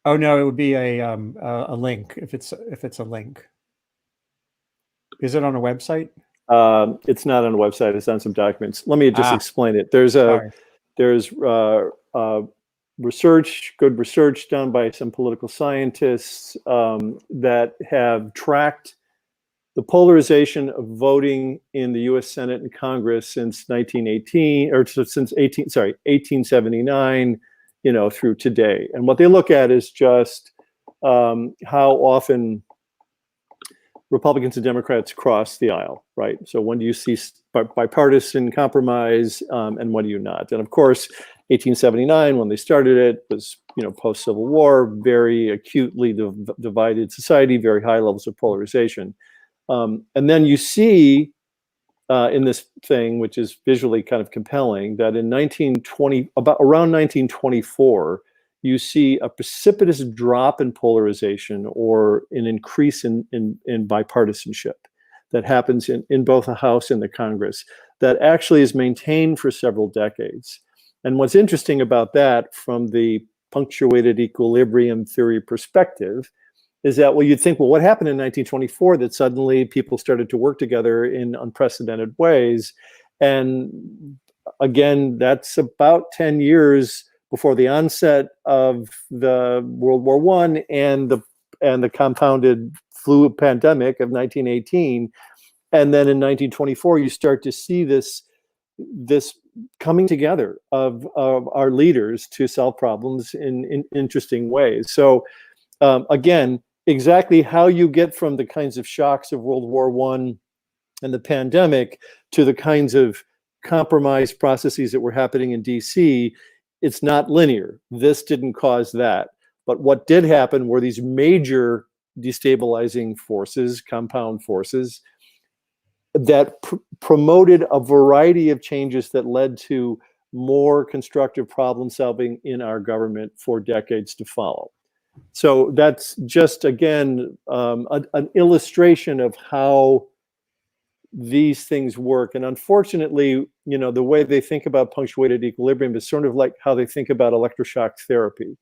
Oh no, it would be a link if it's a link. Is it on a website? It's not on a website. It's on some documents. Let me just explain it. There's good research done by some political scientists that have tracked the polarization of voting in the U.S. Senate and Congress since 1879, through today. And what they look at is just how often Republicans and Democrats cross the aisle, right? So when do you see bipartisan compromise and when do you not? And of course, 1879, when they started it, was post-Civil War, very acutely divided society, very high levels of polarization. And then you see in this thing, which is visually kind of compelling, that in around 1924, you see a precipitous drop in polarization or an increase in bipartisanship that happens in both the House and the Congress that actually is maintained for several decades. And what's interesting about that from the punctuated equilibrium theory perspective is that, well, you'd think, well, what happened in 1924 that suddenly people started to work together in unprecedented ways? And again, that's about 10 years before the onset of the World War I and the compounded flu pandemic of 1918. And then in 1924, you start to see this coming together of our leaders to solve problems in interesting ways. So again, exactly how you get from the kinds of shocks of World War I and the pandemic to the kinds of compromise processes that were happening in DC, it's not linear. This didn't cause that. But what did happen were these major destabilizing forces, compound forces, that promoted a variety of changes that led to more constructive problem solving in our government for decades to follow. So that's just, again, an illustration of how these things work. And unfortunately, the way they think about punctuated equilibrium is sort of like how they think about electroshock therapy.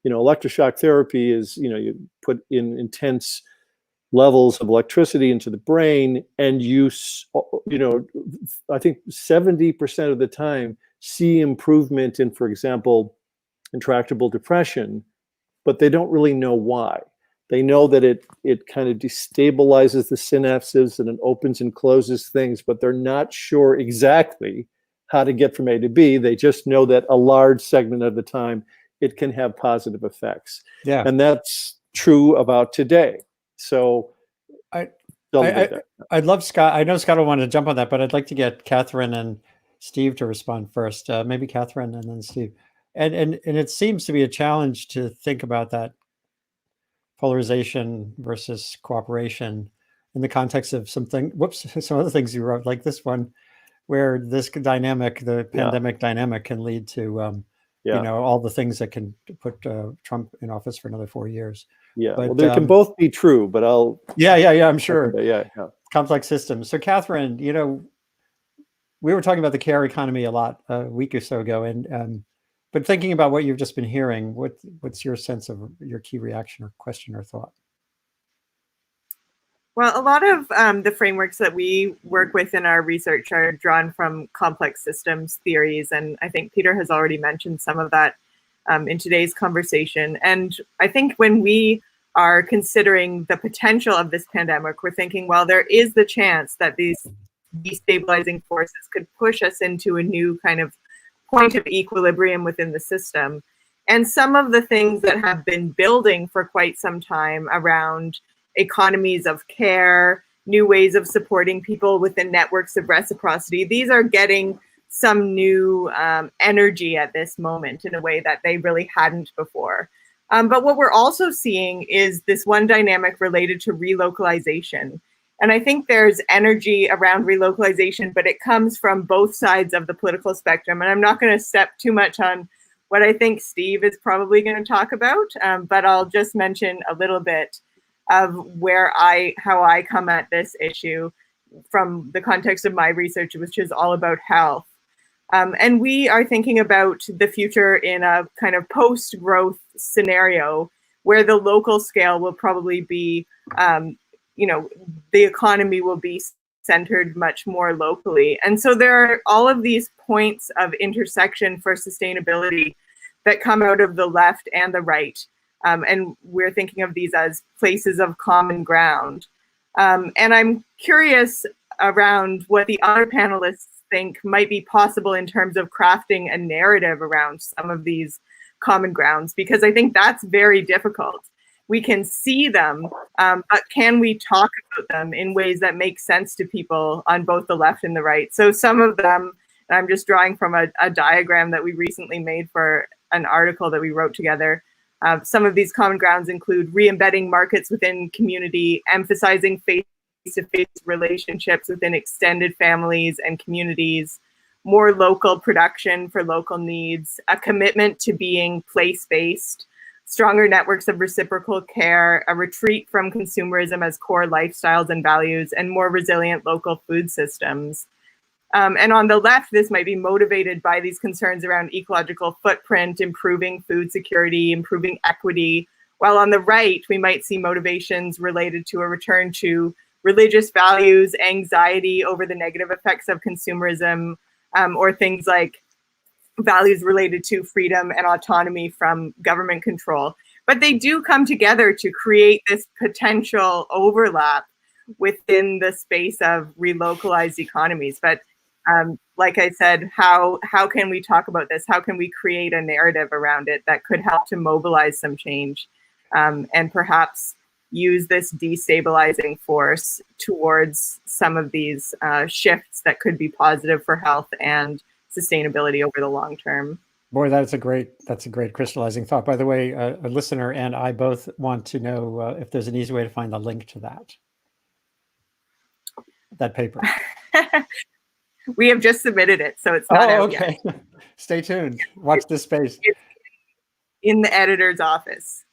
Electroshock therapy is, you put in intense levels of electricity into the brain, and I think 70% of the time see improvement in, for example, intractable depression, but they don't really know why. They know that it kind of destabilizes the synapses and it opens and closes things, but they're not sure exactly how to get from A to B. They just know that a large segment of the time it can have positive effects. Yeah. And that's true about today. So I'd love Scott. I know Scott will want to jump on that, but I'd like to get Catherine and Steve to respond first. Maybe Catherine and then Steve. And it seems to be a challenge to think about that polarization versus cooperation in the context of some other things you wrote, like this one, where this dynamic, the pandemic dynamic, can lead to all the things that can put Trump in office for another 4 years. Yeah, but, well, they can both be true, but I'll. I'm sure. Yeah. Complex systems. So, Catherine, we were talking about the care economy a lot a week or so ago, and but thinking about what you've just been hearing, what's your sense of your key reaction or question or thought? Well, a lot of the frameworks that we work with in our research are drawn from complex systems theories, and I think Peter has already mentioned some of that in today's conversation. And I think when we are considering the potential of this pandemic, we're thinking, well, there is the chance that these destabilizing forces could push us into a new kind of point of equilibrium within the system. And some of the things that have been building for quite some time around economies of care, new ways of supporting people within networks of reciprocity, these are getting some new energy at this moment in a way that they really hadn't before. But what we're also seeing is this one dynamic related to relocalization. And I think there's energy around relocalization, but it comes from both sides of the political spectrum. And I'm not going to step too much on what I think Steve is probably going to talk about, but I'll just mention a little bit of how I come at this issue from the context of my research, which is all about health. And we are thinking about the future in a kind of post-growth scenario where the local scale will probably be, the economy will be centered much more locally. And so there are all of these points of intersection for sustainability that come out of the left and the right. And we're thinking of these as places of common ground. And I'm curious around what the other panelists think might be possible in terms of crafting a narrative around some of these common grounds, because I think that's very difficult. We can see them, but can we talk about them in ways that make sense to people on both the left and the right? So some of them, and I'm just drawing from a diagram that we recently made for an article that we wrote together. Some of these common grounds include re-embedding markets within community, emphasizing face-to-face relationships within extended families and communities, more local production for local needs, a commitment to being place-based, stronger networks of reciprocal care, a retreat from consumerism as core lifestyles and values, and more resilient local food systems. And on the left, this might be motivated by these concerns around ecological footprint, improving food security, improving equity, while on the right, we might see motivations related to a return to religious values, anxiety over the negative effects of consumerism, or things like values related to freedom and autonomy from government control. But they do come together to create this potential overlap within the space of relocalized economies. But like I said, how can we talk about this? How can we create a narrative around it that could help to mobilize some change and perhaps use this destabilizing force towards some of these shifts that could be positive for health and sustainability over the long term? Boy, that's a great crystallizing thought. By the way, a listener and I both want to know if there's an easy way to find the link to that paper. We have just submitted it, so it's not out okay. yet. Stay tuned. Watch this space. It's in the editor's office.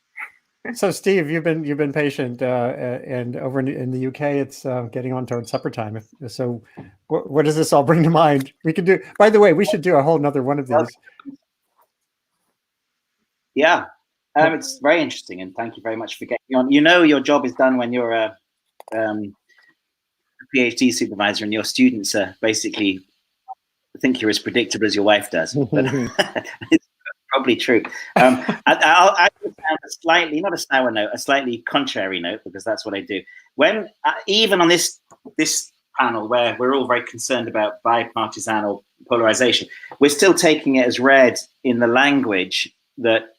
So Steve, you've been patient, and over in the UK, it's getting on towards supper time. So, what does this all bring to mind? We could do. By the way, we should do a whole nother one of these. Yeah, it's very interesting, and thank you very much for getting on. You know, your job is done when you're a PhD supervisor and your students are basically think you're as predictable as your wife does. But it's probably true. I would sound a slightly, not a sour note, a slightly contrary note, because that's what I do. When even on this panel where we're all very concerned about bipartisan or polarization, we're still taking it as read in the language that,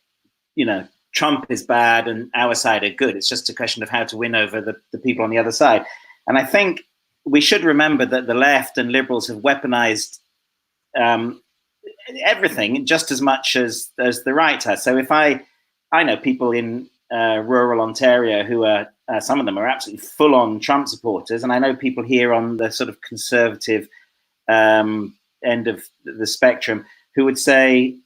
you know, Trump is bad and our side are good. It's just a question of how to win over the people on the other side. And I think we should remember that the left and liberals have weaponized everything just as much as the right has. So if I know people in rural Ontario who are, some of them are absolutely full-on Trump supporters, and I know people here on the sort of conservative end of the spectrum who would say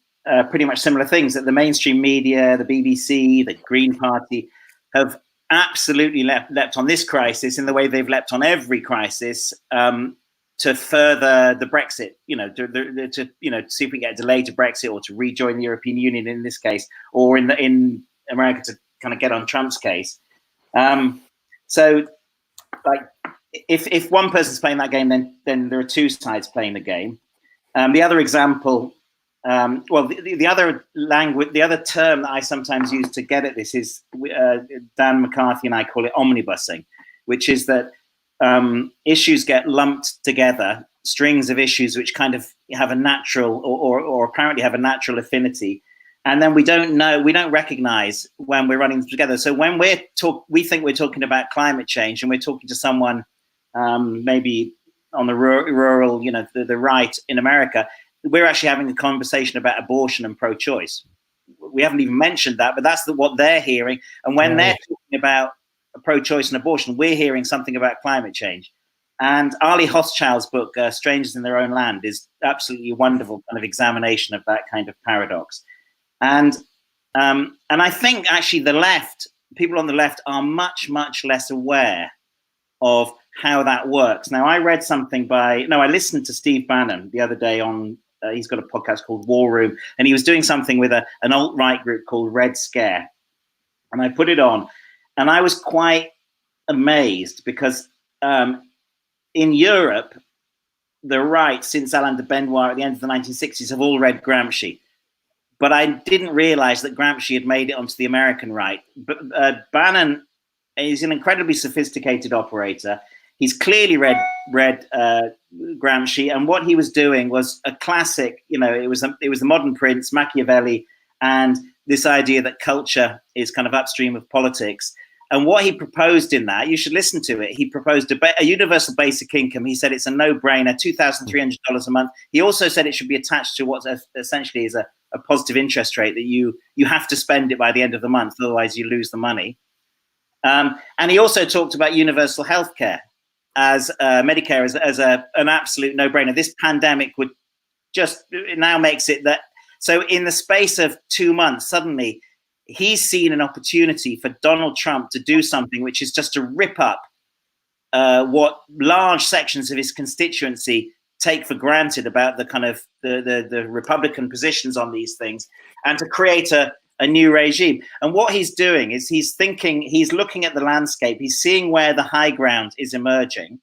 pretty much similar things, that the mainstream media, the BBC, the Green Party have absolutely leapt on this crisis in the way they've leapt on every crisis to further the Brexit, to see if we get a delay to Brexit or to rejoin the European Union in this case, or in America to kind of get on Trump's case. So, like, if one person's playing that game, then there are two sides playing the game. The other example. The other language, the other term that I sometimes use to get at this is Dan McCarthy and I call it omnibusing, which is that issues get lumped together, strings of issues which kind of have a natural or apparently have a natural affinity, and then we don't recognize when we're running them together. So when we think we're talking about climate change and we're talking to someone maybe on the rural, the right in America, we're actually having a conversation about abortion and pro-choice. We haven't even mentioned that, but that's what they're hearing. And when they're talking about pro-choice and abortion, we're hearing something about climate change. And Ali Hochschild's book, Strangers in Their Own Land, is absolutely a wonderful kind of examination of that kind of paradox. And I think actually people on the left are much, much less aware of how that works. Now, I listened to Steve Bannon the other day on, he's got a podcast called War Room, and he was doing something with an alt-right group called Red Scare. And I put it on, and I was quite amazed because in Europe, the right, since Alain de Benoit at the end of the 1960s, have all read Gramsci. But I didn't realize that Gramsci had made it onto the American right. But Bannon is an incredibly sophisticated operator. He's clearly read Gramsci, and what he was doing was a classic. It was the Modern Prince, Machiavelli, and this idea that culture is kind of upstream of politics. And what he proposed in that, you should listen to it. He proposed a universal basic income. He said it's a no-brainer, $2,300 a month. He also said it should be attached to what essentially is a positive interest rate, that you have to spend it by the end of the month, otherwise you lose the money. And he also talked about universal healthcare as Medicare as an absolute no-brainer. This pandemic now makes it that. So in the space of 2 months, suddenly he's seen an opportunity for Donald Trump to do something which is just to rip up what large sections of his constituency take for granted about the kind of the Republican positions on these things, and to create a new regime. And what he's doing is he's looking at the landscape, he's seeing where the high ground is emerging,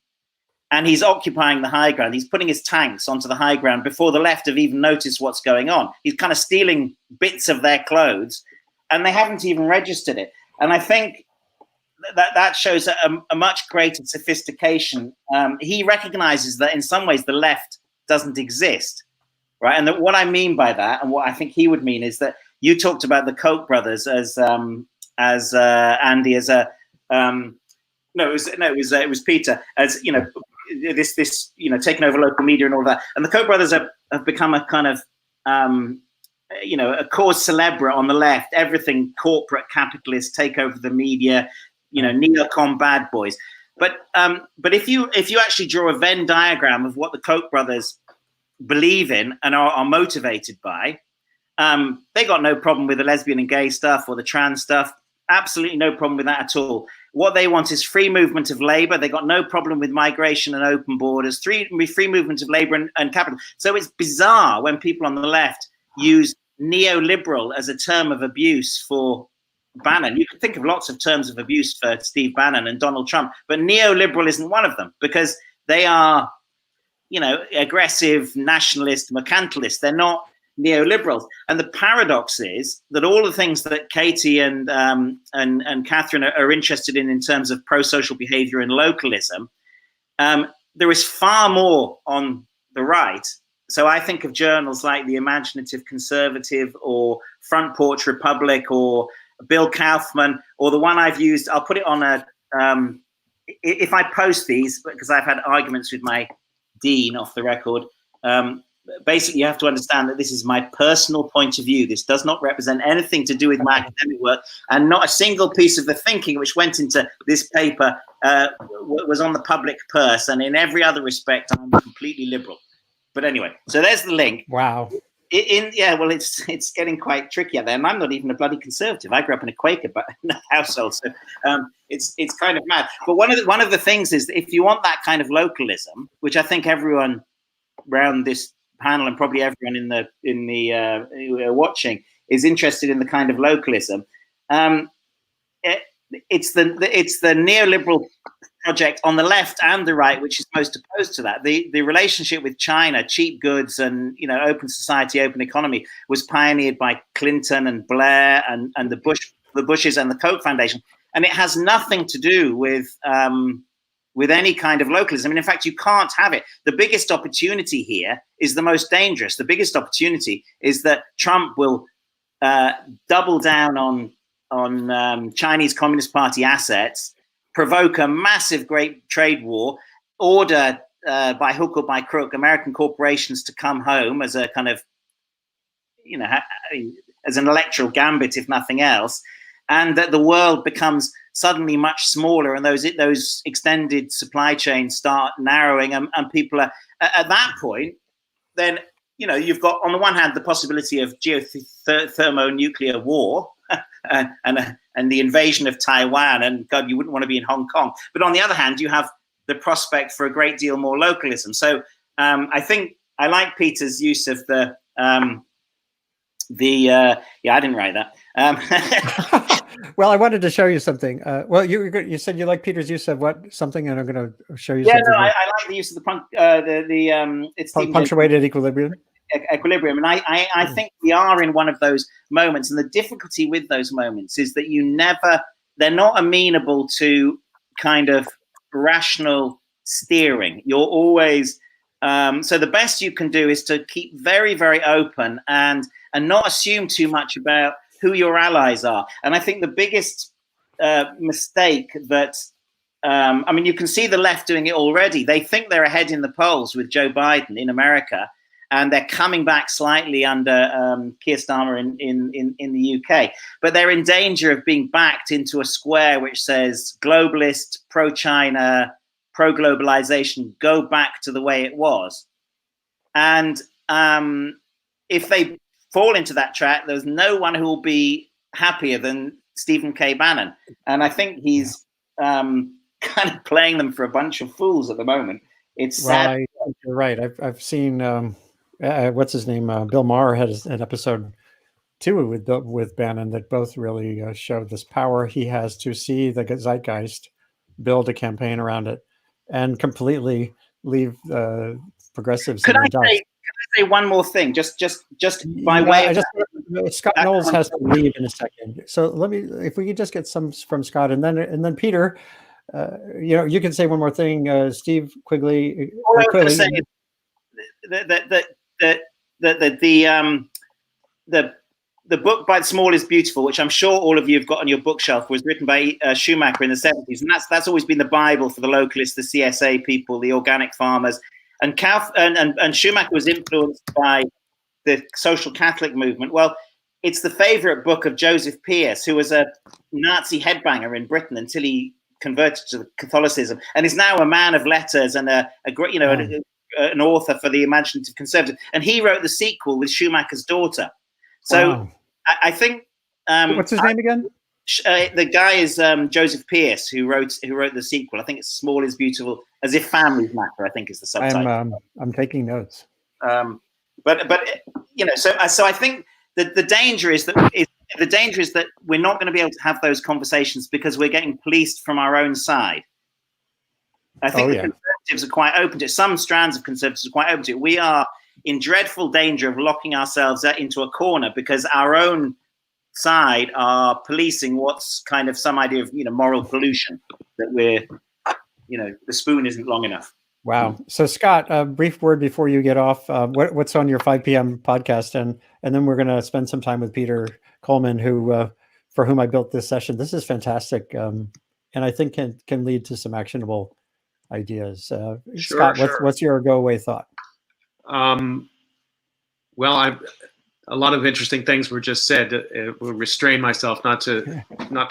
and he's occupying the high ground. He's putting his tanks onto the high ground before the left have even noticed what's going on. He's kind of stealing bits of their clothes, and they haven't even registered it. And I think that shows a much greater sophistication. He recognizes that in some ways the left doesn't exist, right? And what I mean by that, and what I think he would mean, is that you talked about the Koch brothers as Andy, as a it was Peter, as this taking over local media and all that. And the Koch brothers have become a kind of a cause célèbre on the left. Everything corporate capitalists take over the media, neocon bad boys. But if you actually draw a Venn diagram of what the Koch brothers believe in and are motivated by, they got no problem with the lesbian and gay stuff or the trans stuff. absolutely no problem with that at all. What they want is free movement of labor. They got no problem with migration and open borders, free movement of labor and capital. So it's bizarre when people on the left use neoliberal as a term of abuse for Bannon. You could think of lots of terms of abuse for Steve Bannon and Donald Trump, but neoliberal isn't one of them, because they are, you know, aggressive, nationalist, mercantilist. They're not neoliberals. And the paradox is that all the things that Katie and Catherine are interested in terms of pro-social behavior and localism, there is far more on the right. So I think of journals like The Imaginative Conservative or Front Porch Republic or Bill Kaufman, or the one I've used. I'll put it on a, if I post these, because I've had arguments with my dean off the record, basically you have to understand that this is my personal point of view. This does not represent anything to do with my academic work, and not a single piece of the thinking which went into this paper was on the public purse, and in every other respect I'm completely liberal. But anyway, so there's the link. Wow. Yeah, well, it's getting quite tricky out there, and I'm not even a bloody conservative. I grew up in a Quaker household, so it's kind of mad. But one of the things is that if you want that kind of localism, which I think everyone around this panel and probably everyone in the watching is interested in, the kind of localism, it's the neoliberal project on the left and the right which is most opposed to that. The relationship with China, cheap goods and, you know, open society, open economy, was pioneered by Clinton and Blair and the Bushes and the Koch Foundation, and it has nothing to do with any kind of localism. And in fact, you can't have it. The biggest opportunity here is the most dangerous. The biggest opportunity is that Trump will double down on Chinese Communist Party assets, provoke a massive great trade war, order by hook or by crook American corporations to come home as a kind of, you know, as an electoral gambit, if nothing else, and that the world becomes suddenly much smaller, and those extended supply chains start narrowing, and people are at that point. Then, you know, you've got on the one hand the possibility of thermonuclear war and the invasion of Taiwan, and God, you wouldn't want to be in Hong Kong. But on the other hand, you have the prospect for a great deal more localism. So I think I like Peter's use of the yeah, I didn't write that. Well, I wanted to show you something. Well, you said you like Peter's use of what something, and I'm going to show you. Yeah, something. No, I like the use of the it's punctuated equilibrium. Equilibrium, and I think we are in one of those moments, and the difficulty with those moments is that they're not amenable to kind of rational steering. You're always so the best you can do is to keep very, very open and not assume too much about who your allies are. And I think the biggest mistake that I mean, you can see the left doing it already. They think they're ahead in the polls with Joe Biden in America, and they're coming back slightly under Keir Starmer in the UK. But they're in danger of being backed into a square which says globalist, pro-China, pro-globalization, go back to the way it was. And if they fall into that trap, there's no one who will be happier than Stephen K. Bannon. And I think he's kind of playing them for a bunch of fools at the moment. It's sad. Well, you're right. I've seen what's his name? Bill Maher had an episode too with Bannon that both really showed this power he has to see the zeitgeist, build a campaign around it, and completely leave progressives. Could I say one more thing? Just by way of Scott Knowles has to leave in a second. So if we could just get some from Scott, and then Peter. You know, you can say one more thing, Steve Quigley. All I was going to say is the book By the Small is Beautiful, which I'm sure all of you have got on your bookshelf, was written by Schumacher in the 70s, and that's always been the Bible for the localists, the CSA people, the organic farmers, and Schumacher was influenced by the social Catholic movement. Well, it's the favorite book of Joseph Pierce, who was a Nazi headbanger in Britain until he converted to Catholicism, and is now a man of letters and a great, you know, an author for the Imaginative Conservative. And he wrote the sequel with Schumacher's daughter. So I think what's his name again? The guy is Joseph Pierce, who wrote the sequel. I think it's Small is Beautiful, As If Families Matter, I think is the subtitle. I'm taking notes. But you know, so I think that the danger is that we're not going to be able to have those conversations because we're getting policed from our own side. I think the conservatives are quite open to it. Some strands of conservatives are quite open to it. We are in dreadful danger of locking ourselves into a corner because our own side are policing what's kind of some idea of, you know, moral pollution, that we're, you know, the spoon isn't long enough. Wow. So Scott, a brief word before you get off. What's on your 5 p.m. podcast, and then we're going to spend some time with Peter Coleman, who for whom I built this session. This is fantastic, and I think can lead to some actionable ideas. Scott, what's your go away thought? Well, a lot of interesting things were just said. Will restrain myself not to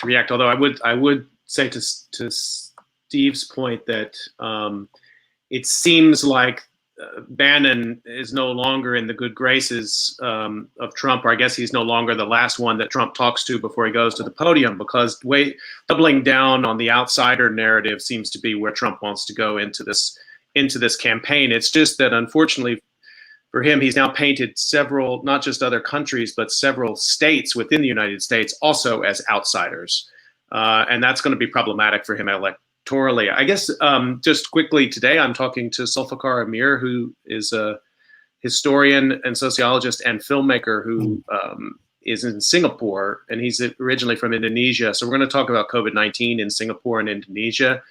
react. Although I would say to Steve's point that it seems like Bannon is no longer in the good graces of Trump, or I guess he's no longer the last one that Trump talks to before he goes to the podium, because doubling down on the outsider narrative seems to be where Trump wants to go into this campaign. It's just that, unfortunately for him, he's now painted several, not just other countries, but several states within the United States also as outsiders. And that's going to be problematic for him electorally. I guess just quickly today, I'm talking to Zulfikar Amir, who is a historian and sociologist and filmmaker who is in Singapore, and he's originally from Indonesia. So we're going to talk about COVID-19 in Singapore and Indonesia,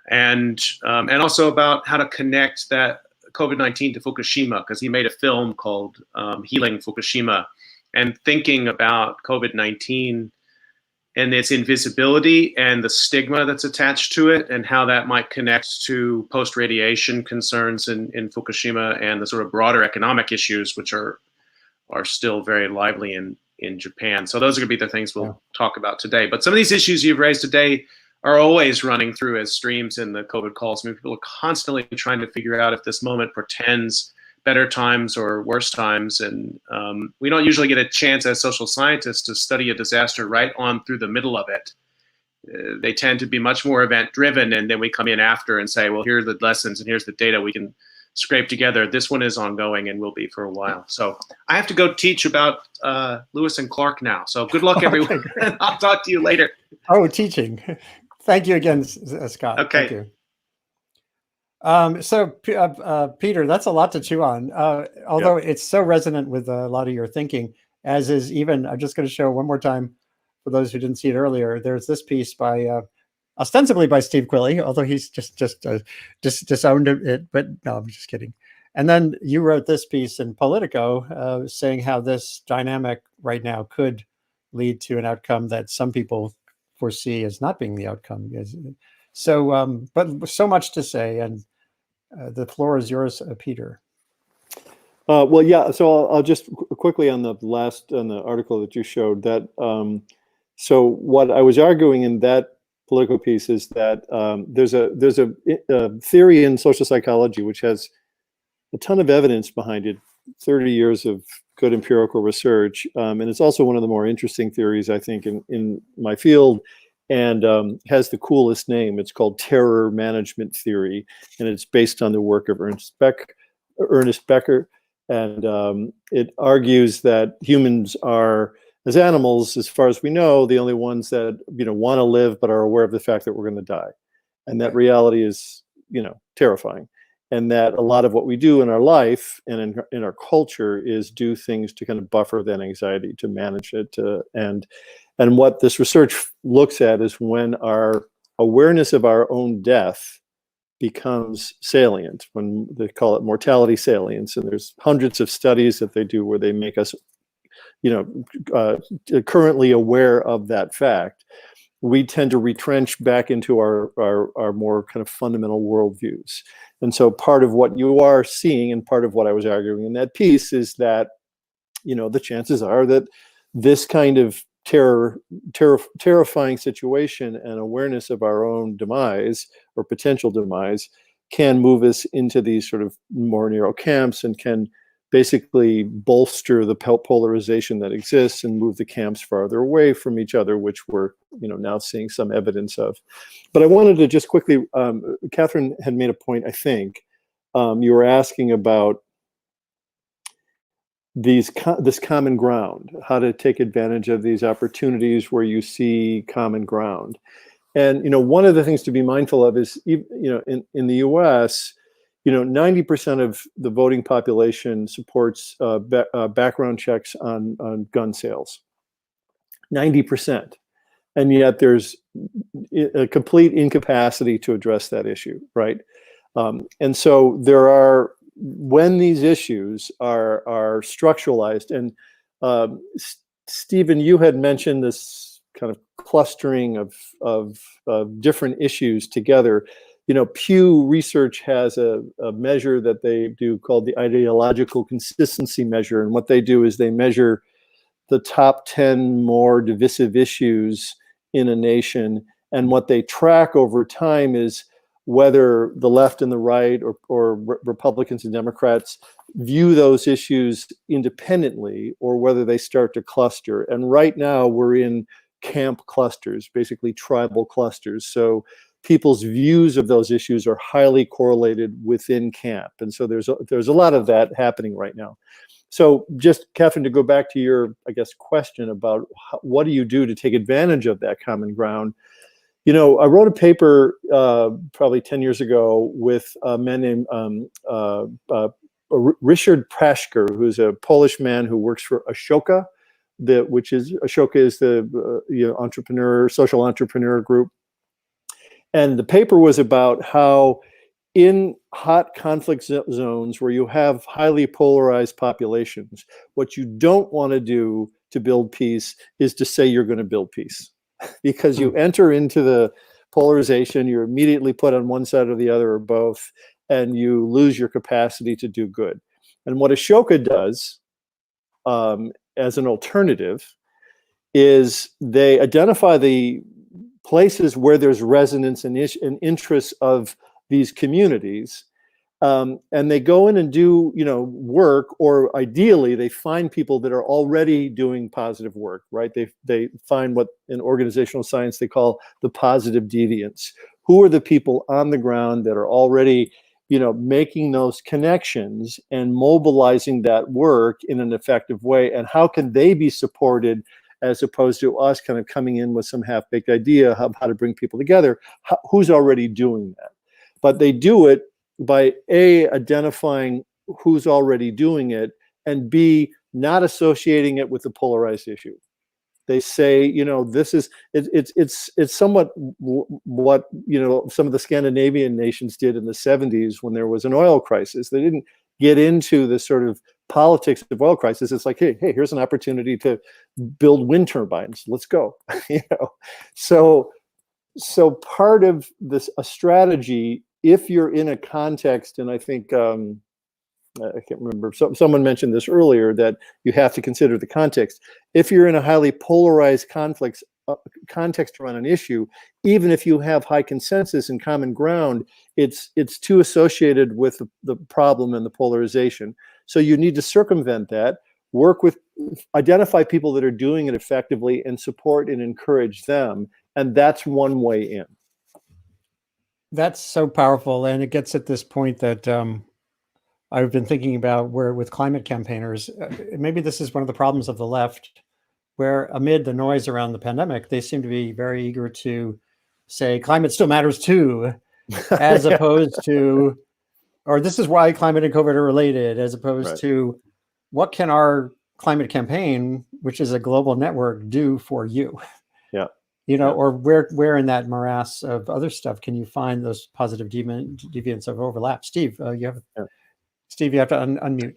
and also about how to connect that COVID-19 to Fukushima, because he made a film called Healing Fukushima, and thinking about COVID-19 and its invisibility and the stigma that's attached to it, and how that might connect to post-radiation concerns in Fukushima and the sort of broader economic issues, which are still very lively in Japan. So those are going to be the things we'll talk about today. But some of these issues you've raised today are always running through as streams in the COVID calls. I mean, people are constantly trying to figure out if this moment portends better times or worse times. And we don't usually get a chance as social scientists to study a disaster right on through the middle of it. They tend to be much more event driven. And then we come in after and say, well, here are the lessons and here's the data we can scrape together. This one is ongoing and will be for a while. So I have to go teach about Lewis and Clark now. So good luck, everyone. I'll talk to you later. Oh, teaching. Thank you again, Scott. Okay. Thank you. Peter, that's a lot to chew on. Although it's so resonant with a lot of your thinking, as is even, I'm just going to show one more time for those who didn't see it earlier. There's this piece by, ostensibly by Steve Quilley, although he's just disowned it. But no, I'm just kidding. And then you wrote this piece in Politico, saying how this dynamic right now could lead to an outcome that some people foresee as not being the outcome. So, but so much to say, and the floor is yours, Peter. Well, yeah. So I'll just quickly on the article that you showed that. So what I was arguing in that Politico piece is that there's a theory in social psychology which has a ton of evidence behind it, 30 years of good empirical research, and it's also one of the more interesting theories, I think, in my field, and has the coolest name. It's called terror management theory, and it's based on the work of Ernest Becker, and it argues that humans are, as animals, as far as we know, the only ones that want to live but are aware of the fact that we're going to die, and that reality is terrifying. And that a lot of what we do in our life and in our culture is do things to kind of buffer that anxiety, to manage it. And what this research looks at is when our awareness of our own death becomes salient, when they call it mortality salience. And there's hundreds of studies that they do where they make us, currently aware of that fact. We tend to retrench back into our more kind of fundamental worldviews. And so part of what you are seeing, and part of what I was arguing in that piece, is that, the chances are that this kind of terrifying situation and awareness of our own demise or potential demise can move us into these sort of more narrow camps and can basically bolster the polarization that exists and move the camps farther away from each other, which we're now seeing some evidence of. But I wanted to just quickly, Catherine had made a point, I think. You were asking about this common ground, how to take advantage of these opportunities where you see common ground. And one of the things to be mindful of is, in the U.S., 90% of the voting population supports background checks on gun sales. 90%, and yet there's a complete incapacity to address that issue, right? And so there are, when these issues are structuralized, and Stephen, you had mentioned this kind of clustering of different issues together. Pew Research has a measure that they do called the ideological consistency measure. And what they do is they measure the top 10 more divisive issues in a nation. And what they track over time is whether the left and the right, or Republicans and Democrats, view those issues independently, or whether they start to cluster. And right now we're in camp clusters, basically tribal clusters. So people's views of those issues are highly correlated within camp. And so there's a lot of that happening right now. So just, Catherine, to go back to your, I guess, question about what do you do to take advantage of that common ground? I wrote a paper probably 10 years ago with a man named Richard Prashker, who's a Polish man who works for Ashoka, Ashoka is the entrepreneur, social entrepreneur group. And the paper was about how in hot conflict zones where you have highly polarized populations, what you don't want to do to build peace is to say you're going to build peace. Because you enter into the polarization, you're immediately put on one side or the other or both, and you lose your capacity to do good. And what Ashoka does as an alternative is they identify the places where there's resonance and interests of these communities, and they go in and do work, or ideally they find people that are already doing positive work, right? They find what in organizational science they call the positive deviants. Who are the people on the ground that are already making those connections and mobilizing that work in an effective way, and how can they be supported, as opposed to us kind of coming in with some half-baked idea of how to bring people together? Who's already doing that? But they do it by A, identifying who's already doing it, and B, not associating it with the polarized issue. They say, this is, it's somewhat what, some of the Scandinavian nations did in the 70s when there was an oil crisis. They didn't get into the sort of politics of oil crisis. It's like, hey, here's an opportunity to build wind turbines. Let's go. So part of this, a strategy, if you're in a context, and I think I can't remember, someone mentioned this earlier, that you have to consider the context. If you're in a highly polarized context around an issue, even if you have high consensus and common ground, it's too associated with the problem and the polarization. So you need to circumvent that, identify people that are doing it effectively, and support and encourage them. And that's one way in. That's so powerful. And it gets at this point that I've been thinking about, where with climate campaigners, maybe this is one of the problems of the left, where amid the noise around the pandemic, they seem to be very eager to say climate still matters too, as opposed to, or this is why climate and COVID are related, as opposed to what can our climate campaign, which is a global network, do for you? Or where in that morass of other stuff can you find those positive deviants of overlap? Steve, you have to unmute.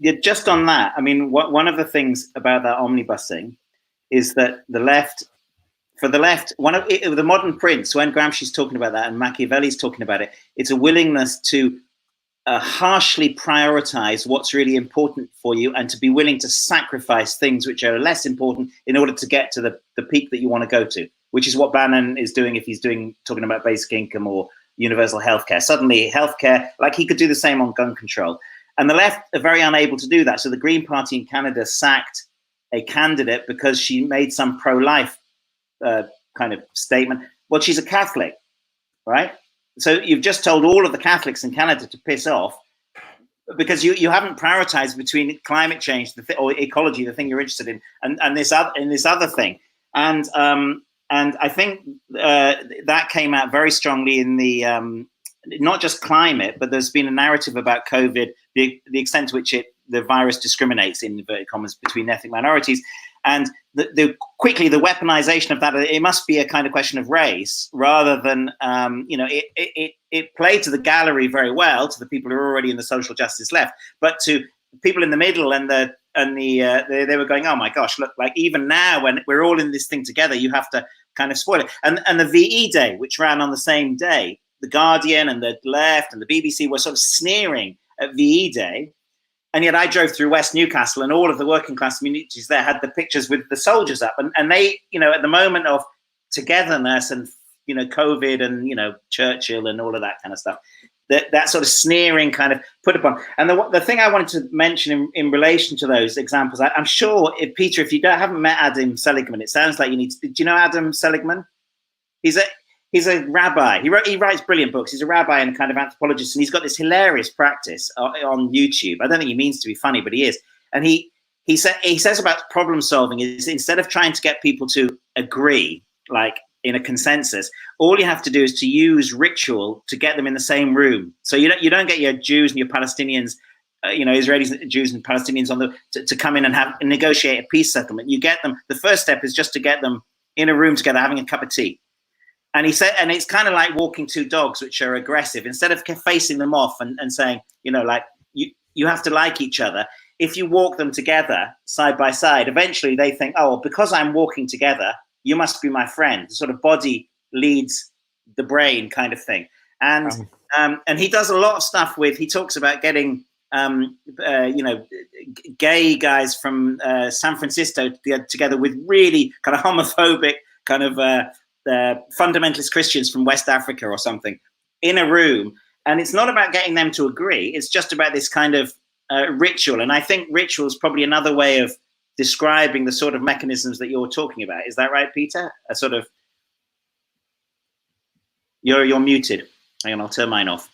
Yeah, just on that, I mean, one of the things about that omnibusing is that for the left, the modern prince, when Gramsci's talking about that and Machiavelli's talking about it, it's a willingness to harshly prioritize what's really important for you, and to be willing to sacrifice things which are less important in order to get to the peak that you want to go to, which is what Bannon is doing if he's talking about basic income or universal healthcare. Suddenly healthcare, like he could do the same on gun control. And the left are very unable to do that. So the Green Party in Canada sacked a candidate because she made some pro-life kind of statement. Well, she's a Catholic, right? So you've just told all of the Catholics in Canada to piss off because you haven't prioritized between climate change or ecology, the thing you're interested in, and this other thing. And I think that came out very strongly in the not just climate, but there's been a narrative about COVID, the extent to which the virus discriminates, in inverted commas, between ethnic minorities, and quickly the weaponization of that. It must be a kind of question of race rather than it played to the gallery very well, to the people who are already in the social justice left, but to people in the middle and they were going, oh my gosh, look, like even now when we're all in this thing together, you have to kind of spoil it. And the VE Day, which ran on the same day, the Guardian and the left and the BBC were sort of sneering at VE Day. And yet I drove through West Newcastle and all of the working class communities there had the pictures with the soldiers up. And they, at the moment of togetherness and, COVID and, Churchill and all of that kind of stuff, that sort of sneering kind of put upon. And the thing I wanted to mention in relation to those examples, I'm sure, Peter, if you haven't met Adam Seligman, it sounds like you need to. Do you know Adam Seligman? He's a rabbi. He writes brilliant books. He's a rabbi and a kind of anthropologist, and he's got this hilarious practice on YouTube. I don't think he means to be funny, but he is. And he says about problem solving is instead of trying to get people to agree, like in a consensus, all you have to do is to use ritual to get them in the same room. So you don't get your Jews and your Palestinians, Israelis, Jews and Palestinians to come in and negotiate a peace settlement. You get them. The first step is just to get them in a room together having a cup of tea. And he said, and it's kind of like walking two dogs which are aggressive. Instead of facing them off and saying, like you have to like each other. If you walk them together side by side, eventually they think, oh, because I'm walking together, you must be my friend. The sort of body leads the brain kind of thing. And he does a lot of stuff he talks about getting, gay guys from San Francisco together with really kind of homophobic kind of fundamentalist Christians from West Africa or something in a room. And it's not about getting them to agree. It's just about this kind of ritual. And I think ritual is probably another way of describing the sort of mechanisms that you're talking about. Is that right, Peter? A sort of, you're muted. Hang on, I'll turn mine off.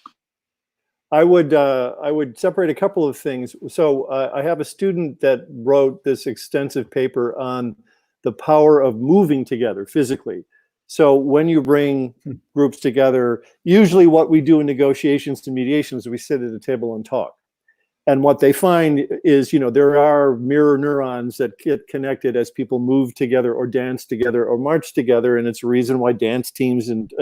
I would separate a couple of things. So I have a student that wrote this extensive paper on the power of moving together physically. So when you bring groups together, usually what we do in negotiations and mediations is we sit at a table and talk. And what they find is, there are mirror neurons that get connected as people move together or dance together or march together. And it's a reason why dance teams and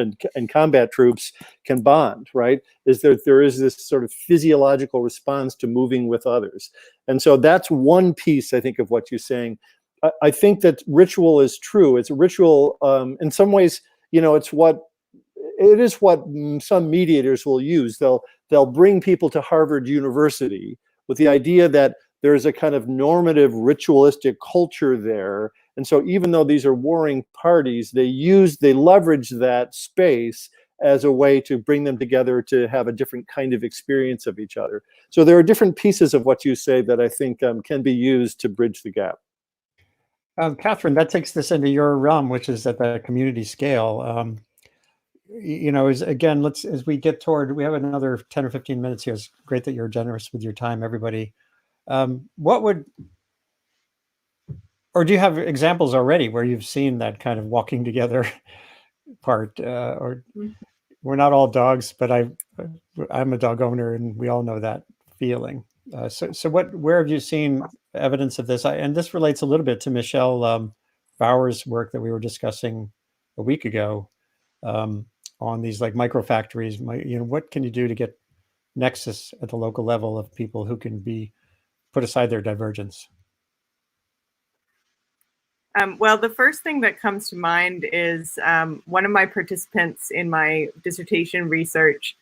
combat troops can bond, right? Is that there is this sort of physiological response to moving with others. And so that's one piece, I think, of what you're saying. I think that ritual is true. It's a ritual in some ways, it is what some mediators will use. They'll bring people to Harvard University with the idea that there's a kind of normative ritualistic culture there. And so even though these are warring parties, they leverage that space as a way to bring them together to have a different kind of experience of each other. So there are different pieces of what you say that I think can be used to bridge the gap. Catherine, that takes this into your realm, which is at the community scale. Again, as we get toward, we have another 10 or 15 minutes here. It's great that you're generous with your time, everybody. Or do you have examples already where you've seen that kind of walking together part? Or we're not all dogs, but I'm a dog owner, and we all know that feeling. So where have you seen evidence of this? And this relates a little bit to Michelle Bauer's work that we were discussing a week ago on these like micro factories. What can you do to get nexus at the local level of people who can put aside their divergence? Well, the first thing that comes to mind is one of my participants in my dissertation research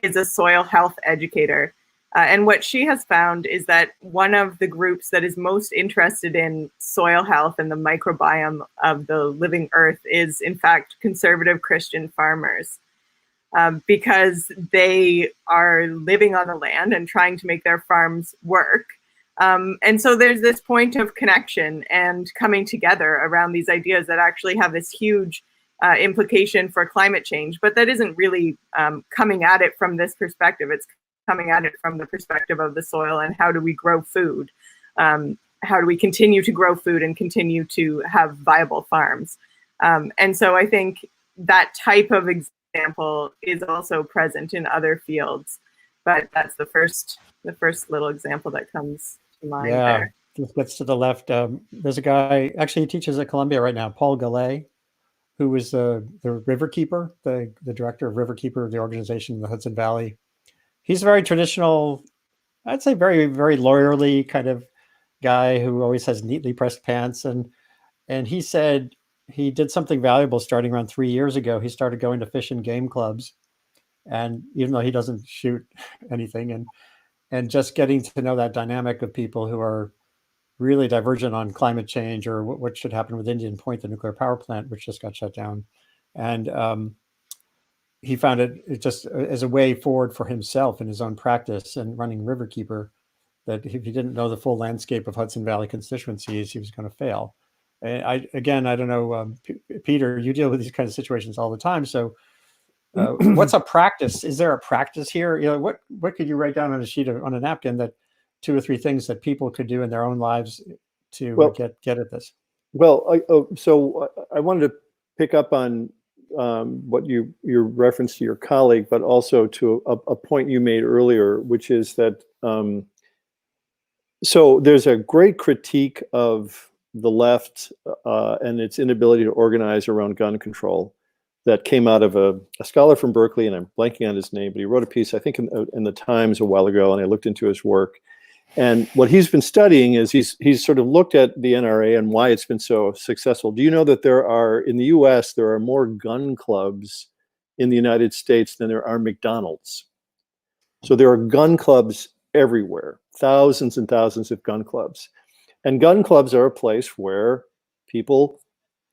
is a soil health educator. And what she has found is that one of the groups that is most interested in soil health and the microbiome of the living earth is, in fact, conservative Christian farmers. because they are living on the land and trying to make their farms work. And so there's this point of connection and coming together around these ideas that actually have this huge implication for climate change, but that isn't really coming at it from this perspective. It's coming at it from the perspective of the soil and how do we grow food? How do we continue to grow food and continue to have viable farms? And so I think that type of example is also present in other fields, but that's the first little example that comes to mind there. This gets to the left. There's a guy, actually he teaches at Columbia right now, Paul Gallet, who was the Riverkeeper, the director of Riverkeeper, the organization in the Hudson Valley. He's a very traditional, I'd say very, very lawyerly kind of guy who always has neatly pressed pants. And he said he did something valuable starting around 3 years ago. He started going to fish and game clubs. And even though he doesn't shoot anything, and just getting to know that dynamic of people who are really divergent on climate change or what should happen with Indian Point, the nuclear power plant, which just got shut down. And he found it just as a way forward for himself in his own practice and running Riverkeeper, that if he didn't know the full landscape of Hudson Valley constituencies, he was going to fail. And I don't know, Peter, you deal with these kinds of situations all the time. So what's a practice? Is there a practice here? You know, what could you write down on a napkin that 2 or 3 things that people could do in their own lives to get at this? Well, so I wanted to pick up on what your reference to your colleague, but also to a point you made earlier, which is that so there's a great critique of the left and its inability to organize around gun control that came out of a scholar from Berkeley, and I'm blanking on his name, but he wrote a piece, I think, in the Times a while ago, and I looked into his work. And what he's been studying is he's sort of looked at the NRA and why it's been so successful. Do you know that in the US, there are more gun clubs in the United States than there are McDonald's? So there are gun clubs everywhere, thousands and thousands of gun clubs. And gun clubs are a place where people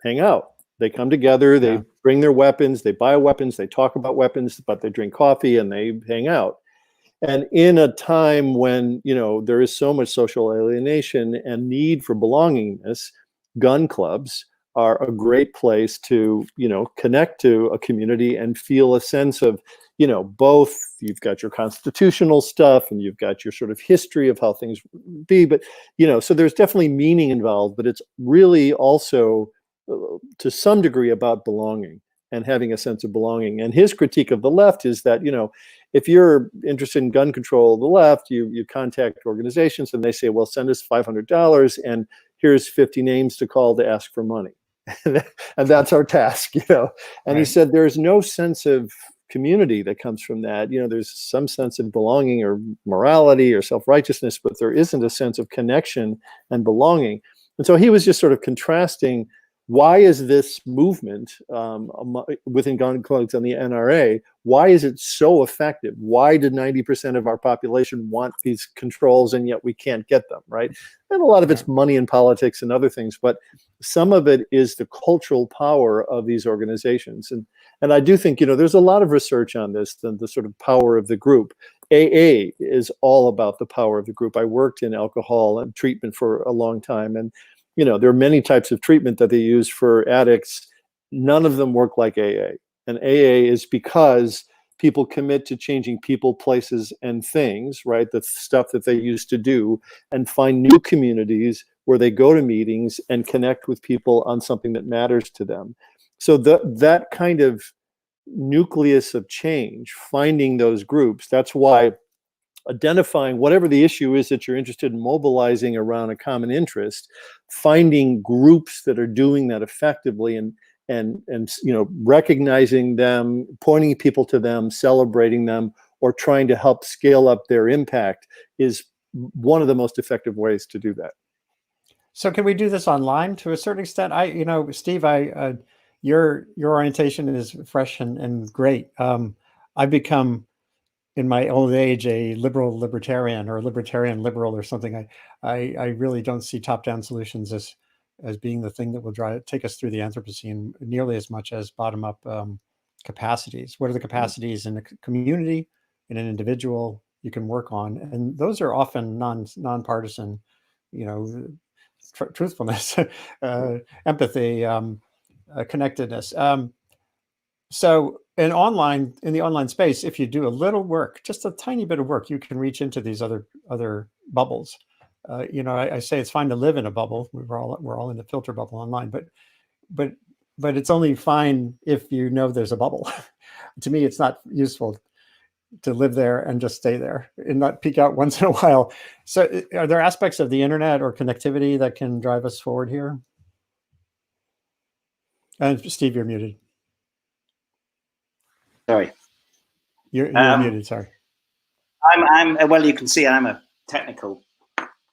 hang out. They come together, they bring their weapons, they buy weapons, they talk about weapons, but they drink coffee and they hang out. And in a time when, there is so much social alienation and need for belongingness, gun clubs are a great place to, connect to a community and feel a sense of, both you've got your constitutional stuff and you've got your sort of history of how things be, but, so there's definitely meaning involved, but it's really also to some degree about belonging and having a sense of belonging. And his critique of the left is that, if you're interested in gun control, the left, you contact organizations and they say, well, send us $500 and here's 50 names to call to ask for money. And that's our task, And Right. he said, there's no sense of community that comes from that. There's some sense of belonging or morality or self-righteousness, but there isn't a sense of connection and belonging. And so he was just sort of contrasting, why is this movement within gun clubs and the NRA, why is it so effective? Why did 90% of our population want these controls and yet we can't get them, right? And a lot of it's money and politics and other things, but some of it is the cultural power of these organizations. And I do think, there's a lot of research on this, the sort of power of the group. AA is all about the power of the group. I worked in alcohol and treatment for a long time, and there are many types of treatment that they use for addicts. None of them work like AA. And AA is because people commit to changing people, places, and things, right? The stuff that they used to do, and find new communities where they go to meetings and connect with people on something that matters to them. So that kind of nucleus of change, finding those groups, that's why identifying whatever the issue is that you're interested in mobilizing around a common interest, finding groups that are doing that effectively and recognizing them, pointing people to them, celebrating them, or trying to help scale up their impact is one of the most effective ways to do that. So can we do this online to a certain extent? Steve, your orientation is fresh and great. I've become, in my old age, a liberal libertarian or a libertarian liberal or something. I really don't see top-down solutions as being the thing that will take us through the Anthropocene nearly as much as bottom-up capacities. What are the capacities in a community, in an individual you can work on? And those are often nonpartisan, truthfulness, empathy, connectedness. So in the online space, if you do a little work, just a tiny bit of work, you can reach into these other bubbles. I say it's fine to live in a bubble. We're all in the filter bubble online, but it's only fine if you know there's a bubble. To me, it's not useful to live there and just stay there and not peek out once in a while. So are there aspects of the internet or connectivity that can drive us forward here? And Steve, you're muted. Sorry. You're muted, sorry. Well, you can see I'm a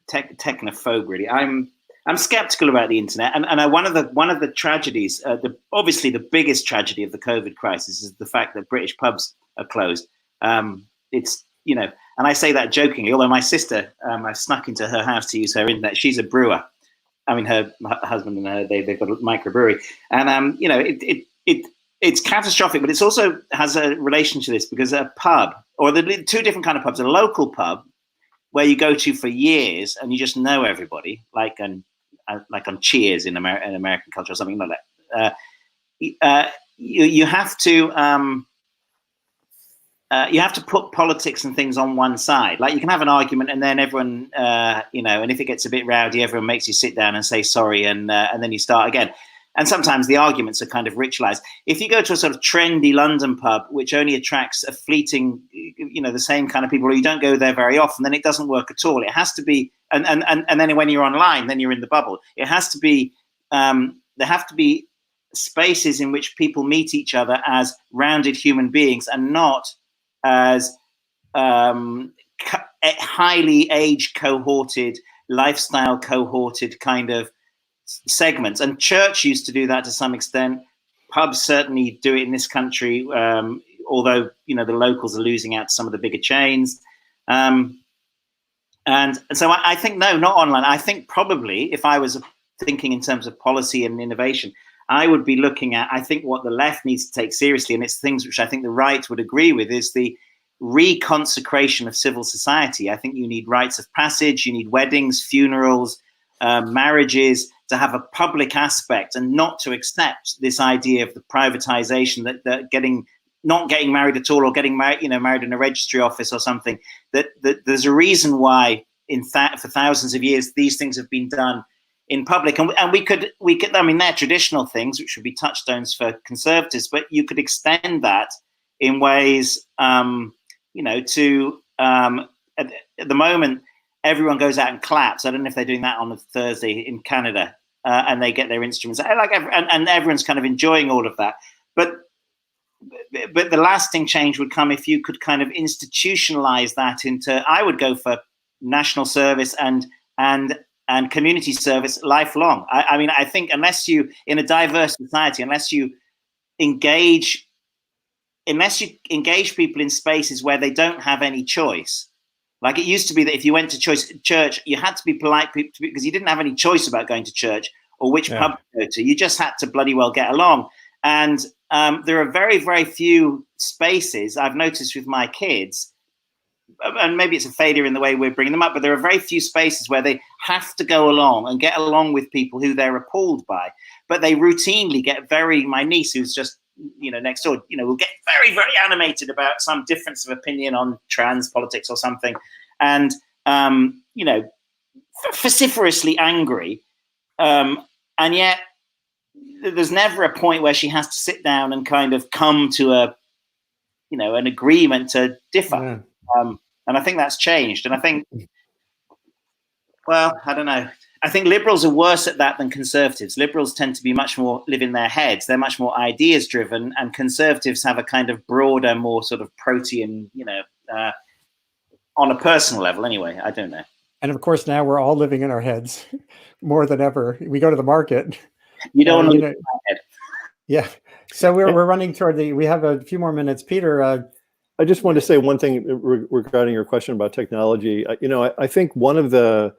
technophobe, really. I'm skeptical about the internet, and one of the tragedies, obviously the biggest tragedy of the COVID crisis is the fact that British pubs are closed. It's, and I say that jokingly, although my sister, I snuck into her house to use her internet. She's a brewer. I mean, her husband and her, they've got a microbrewery, and it's catastrophic, but it's also has a relation to this because a pub, or the two different kind of pubs, a local pub where you go to for years and you just know everybody, like on Cheers in American culture or something like that. You have to put politics and things on one side. Like you can have an argument and then everyone, and if it gets a bit rowdy, everyone makes you sit down and say sorry, and then you start again. And sometimes the arguments are kind of ritualized. If you go to a sort of trendy London pub, which only attracts a fleeting, the same kind of people, or you don't go there very often, then it doesn't work at all. It has to be, and then when you're online, then you're in the bubble. It has to be, there have to be spaces in which people meet each other as rounded human beings and not as highly age cohorted, lifestyle cohorted kind of segments. And church used to do that to some extent. Pubs certainly do it in this country, although the locals are losing out to some of the bigger chains. And so I think no, not online. I think probably if I was thinking in terms of policy and innovation, I would be looking at, I think what the left needs to take seriously, and it's things which I think the right would agree with, is the reconsecration of civil society. I think you need rites of passage, you need weddings, funerals, marriages, to have a public aspect, and not to accept this idea of the privatization that not getting married at all, or getting married in a registry office or something. That there's a reason why for thousands of years these things have been done in public, and we could. I mean, they're traditional things which would be touchstones for conservatives, but you could extend that in ways, at the moment. Everyone goes out and claps. I don't know if they're doing that on a Thursday in Canada, and they get their instruments. And everyone's kind of enjoying all of that. But the lasting change would come if you could kind of institutionalize that into. I would go for national service and community service lifelong. I mean, I think unless you, in a diverse society, unless you engage people in spaces where they don't have any choice. Like it used to be that if you went to church, you had to be polite because you didn't have any choice about going to church or which pub to go to. You just had to bloody well get along. And there are very, very few spaces I've noticed with my kids, and maybe it's a failure in the way we're bringing them up, but there are very few spaces where they have to go along and get along with people who they're appalled by. But they routinely get my niece, who's just next door, will get very, very animated about some difference of opinion on trans politics or something, and vociferously angry, and yet there's never a point where she has to sit down and kind of come to an agreement to differ. And I think that's changed. And I think, well, I don't know. I think liberals are worse at that than conservatives. Liberals tend to be much more live in their heads. They're much more ideas driven, and conservatives have a kind of broader, more sort of protean, on a personal level anyway. I don't know. And of course, now we're all living in our heads more than ever. We go to the market. You don't want to live in my head. Yeah. So we're running toward we have a few more minutes. Peter, I just want to say one thing regarding your question about technology. I think one of the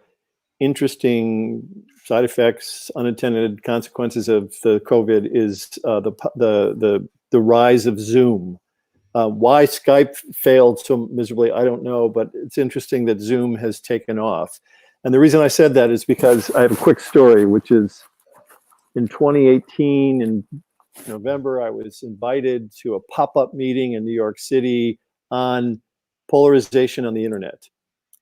interesting side effects, unintended consequences of the COVID is the the rise of Zoom. Why Skype failed so miserably, I don't know, but it's interesting that Zoom has taken off. And the reason I said that is because I have a quick story, which is in 2018, in November, I was invited to a pop-up meeting in New York City on polarization on the internet.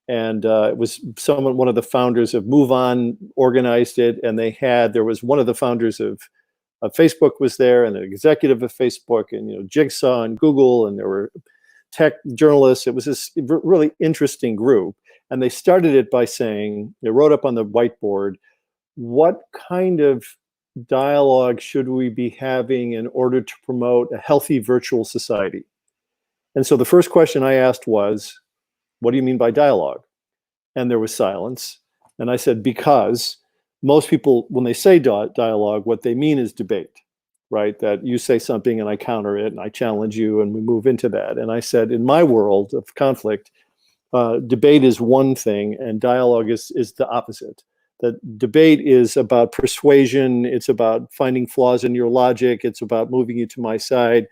And it was one of the founders of Move On organized it, and there was one of the founders of Facebook was there, and an executive of Facebook, and Jigsaw and Google, and there were tech journalists. It was this really interesting group, and they started it by saying, they wrote up on the whiteboard, what kind of dialogue should we be having in order to promote a healthy virtual society? And so the first question I asked was, what do you mean by dialogue? And there was silence. And I said, because most people, when they say dialogue, what they mean is debate, right? That you say something and I counter it and I challenge you and we move into that. And I said, in my world of conflict, debate is one thing and dialogue is the opposite. That debate is about persuasion. It's about finding flaws in your logic. It's about moving you to my side.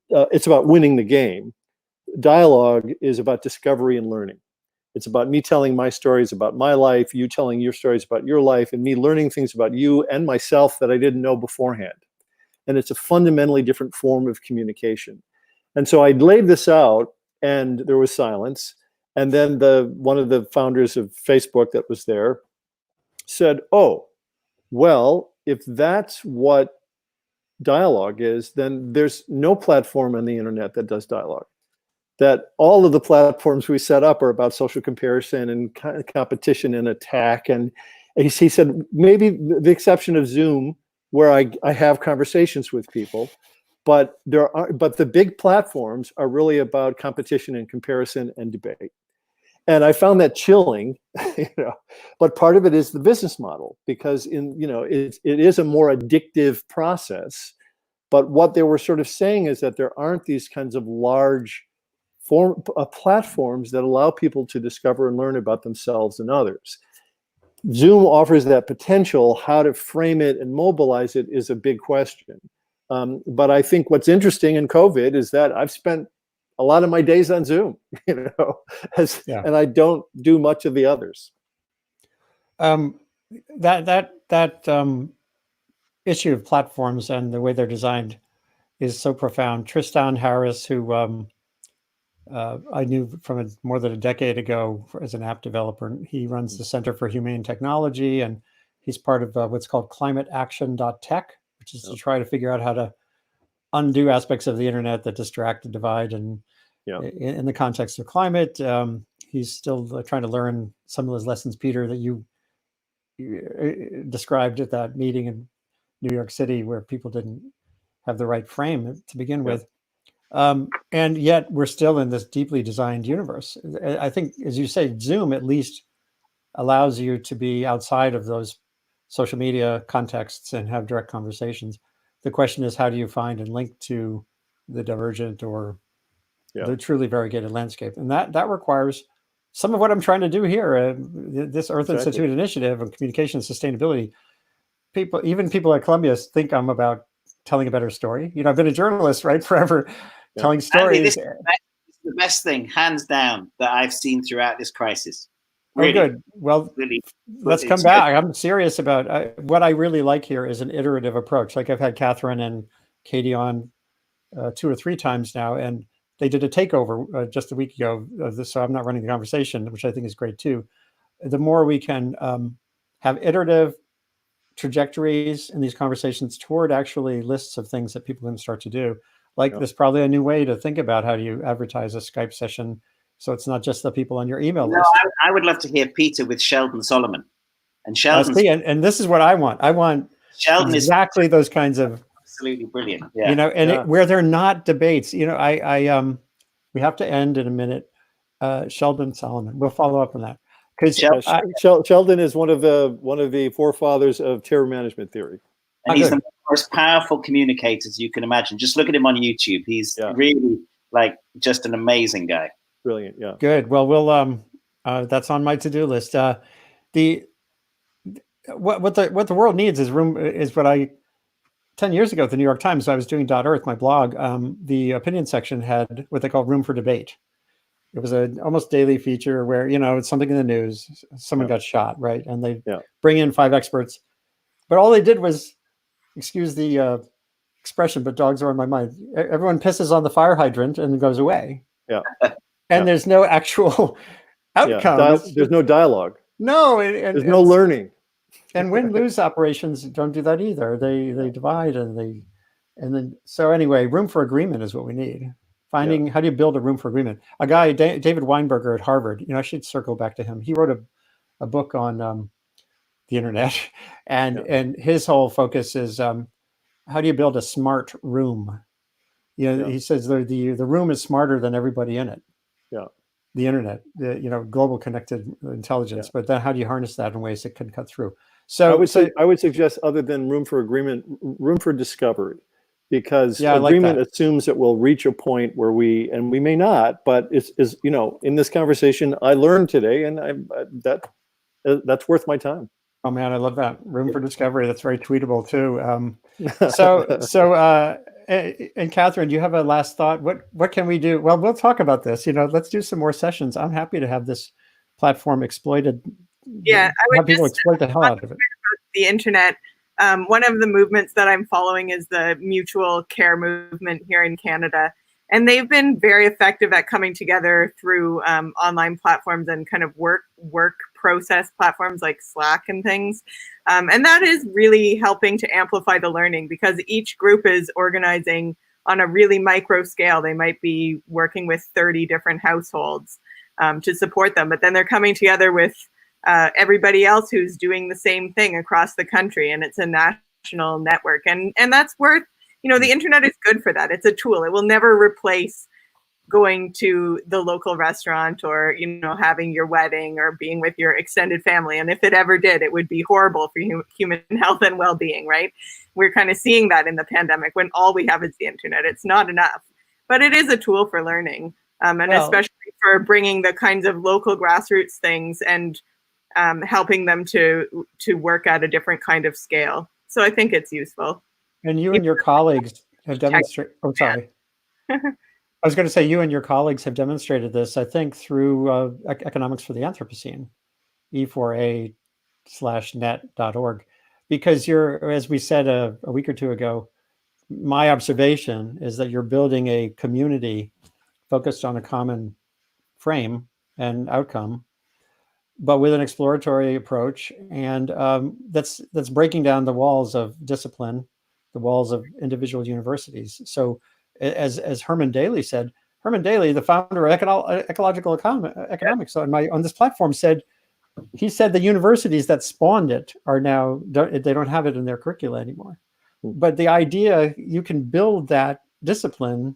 It's about winning the game. Dialogue is about discovery and learning. It's about me telling my stories about my life, you telling your stories about your life, and me learning things about you and myself that I didn't know beforehand. And it's a fundamentally different form of communication. And so I laid this out, and there was silence. And then one of the founders of Facebook that was there said, oh, well, if that's what dialogue is, then there's no platform on the internet that does dialogue. That all of the platforms we set up are about social comparison and competition and attack. And he said, maybe the exception of Zoom, where I have conversations with people, but the big platforms are really about competition and comparison and debate. And I found that chilling, but part of it is the business model, because it is a more addictive process. But what they were sort of saying is that there aren't these kinds of large platforms that allow people to discover and learn about themselves and others. Zoom offers that potential. How to frame it and mobilize it is a big question. But I think what's interesting in COVID is that I've spent a lot of my days on Zoom, and I don't do much of the others. That issue of platforms and the way they're designed is so profound. Tristan Harris, who I knew from more than a decade ago as an app developer, he runs the Center for Humane Technology, and he's part of what's called climateaction.tech, which is to try to figure out how to undo aspects of the internet that distract and divide. And in the context of climate, he's still trying to learn some of those lessons, Peter, that you described at that meeting in New York City, where people didn't have the right frame to begin with. And yet we're still in this deeply designed universe. I think, as you say, Zoom at least allows you to be outside of those social media contexts and have direct conversations. The question is, how do you find and link to the divergent or the truly variegated landscape? And that requires some of what I'm trying to do here. This Earth Institute initiative of communication and sustainability. Even people at Columbia think I'm about telling a better story. I've been a journalist, right, forever, telling stories. Andy, this is the best thing, hands down, that I've seen throughout this crisis. Really. Oh, good. Well, really, let's come back. I'm serious about what I really like here is an iterative approach. Like I've had Catherine and Katie on 2 or 3 times now, and they did a takeover just a week ago of this, so I'm not running the conversation, which I think is great too. The more we can have iterative trajectories in these conversations toward actually lists of things that people can start to do. Like there's probably a new way to think about how do you advertise a Skype session so it's not just the people on your email list. I would love to hear Peter with Sheldon Solomon. And Sheldon, and this is what I want. I want Sheldon exactly those kinds of absolutely brilliant. Yeah. Where they're not debates. We have to end in a minute. Sheldon Solomon. We'll follow up on that. Because Sheldon is one of the forefathers of terror management theory. And he's the most powerful communicators you can imagine. Just look at him on YouTube. He's really just an amazing guy. Brilliant. Yeah. Good. Well, we'll that's on my to-do list. What the world needs is room. Is what I 10 years ago at the New York Times, I was doing .earth, my blog. The opinion section had what they call room for debate. It was an almost daily feature where, it's something in the news, someone got shot, right? And they bring in 5 experts. But all they did was, excuse the expression, but dogs are on my mind. Everyone pisses on the fire hydrant and it goes away. Yeah. And there's no actual outcome. There's no dialogue. No. There's no learning. And win-lose operations don't do that either. They divide and then, so anyway, room for agreement is what we need. Finding how do you build a room for agreement? A guy, David Weinberger at Harvard, I should circle back to him. He wrote a book on the internet, and his whole focus is how do you build a smart room? He says the room is smarter than everybody in it. Yeah. The internet, global connected intelligence, but then how do you harness that in ways that can cut through? So I would suggest, other than room for agreement, room for discovery. Because agreement assumes that we'll reach a point where we may not, but is in this conversation I learned today, and that's worth my time. Oh man, I love that. Room for discovery. That's very tweetable too. And Catherine, do you have a last thought? What can we do? Well, we'll talk about this. Let's do some more sessions. I'm happy to have this platform exploited. Yeah, I would have people exploit the hell out of it. The internet. One of the movements that I'm following is the mutual care movement here in Canada. And they've been very effective at coming together through online platforms and kind of work process platforms like Slack and things. And that is really helping to amplify the learning, because each group is organizing on a really micro scale. They might be working with 30 different households to support them, but then they're coming together with everybody else who's doing the same thing across the country, and it's a national network, and that's worth, the internet is good for that. It's a tool. It will never replace going to the local restaurant or having your wedding or being with your extended family, and if it ever did, it would be horrible for human health and well-being, right? We're kind of seeing that in the pandemic, when all we have is the internet. It's not enough, but it is a tool for learning, especially for bringing the kinds of local grassroots things and helping them to work at a different kind of scale. So I think it's useful. And you and your colleagues have demonstrated. Oh, sorry. I was going to say, you and your colleagues have demonstrated this, I think, through Economics for the Anthropocene, e4a/net.org, because as we said a week or two ago, my observation is that you're building a community focused on a common frame and outcome, but with an exploratory approach, and that's breaking down the walls of discipline, the walls of individual universities. So, as Herman Daly said, Herman Daly, the founder of ecological economics, on this platform, said the universities that spawned it are now they don't have it in their curricula anymore. But the idea, you can build that discipline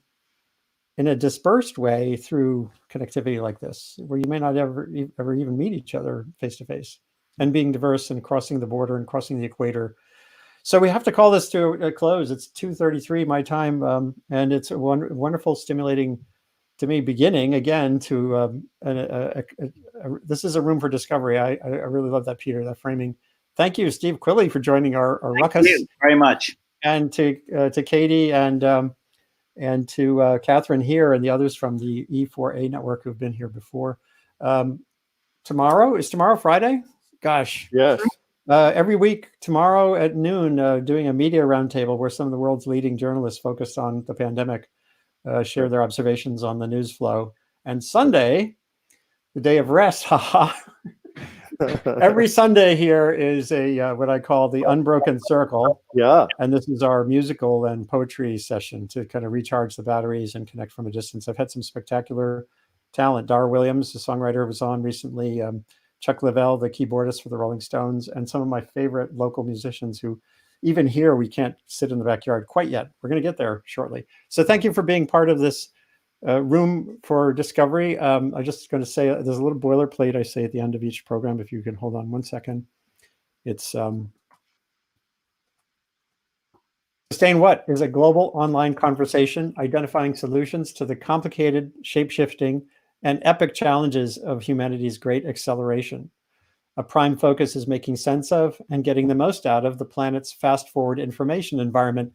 in a dispersed way through connectivity like this, where you may not ever even meet each other face to face, and being diverse and crossing the border and crossing the equator. So we have to call this to a close. It's 2:33 my time, and it's a wonderful, stimulating to me beginning again to this is a room for discovery. I really love that, Peter, that framing. Thank you, Steve Quilley, for joining our ruckus. Thank you very much. And to Katie and to Catherine here and the others from the E4A network who've been here before. Is tomorrow Friday? Gosh. Yes. Every week tomorrow at noon, doing a media roundtable where some of the world's leading journalists focused on the pandemic share their observations on the news flow. And Sunday, the day of rest, haha. Every Sunday here is a what I call the unbroken circle. Yeah. And this is our musical and poetry session to kind of recharge the batteries and connect from a distance. I've had some spectacular talent. Dar Williams, the songwriter, was on recently. Chuck Leavell, the keyboardist for the Rolling Stones, and some of my favorite local musicians who, even here, we can't sit in the backyard quite yet. We're going to get there shortly. So thank you for being part of this room for discovery. I'm just going to say there's a little boilerplate I say at the end of each program. If you can hold on one second. It's Sustain What is a global online conversation identifying solutions to the complicated, shape-shifting, and epic challenges of humanity's great acceleration. A prime focus is making sense of and getting the most out of the planet's fast-forward information environment.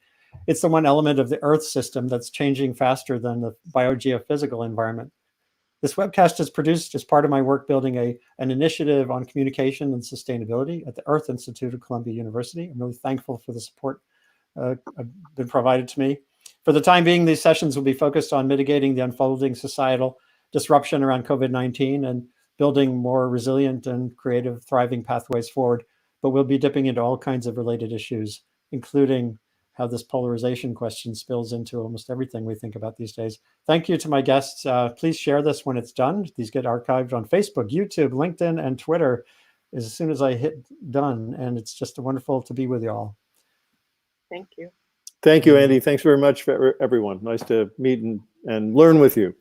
It's the one element of the Earth system that's changing faster than the biogeophysical environment. This webcast is produced as part of my work building an initiative on communication and sustainability at the Earth Institute of Columbia University. I'm really thankful for the support been provided to me. For the time being, these sessions will be focused on mitigating the unfolding societal disruption around COVID-19 and building more resilient and creative, thriving pathways forward. But we'll be dipping into all kinds of related issues, including how this polarization question spills into almost everything we think about these days. Thank you to my guests. Please share this when it's done. These get archived on Facebook, YouTube, LinkedIn, and Twitter as soon as I hit done. And it's just wonderful to be with you all. Thank you. Thank you, Andy. Thanks very much for everyone. Nice to meet and learn with you.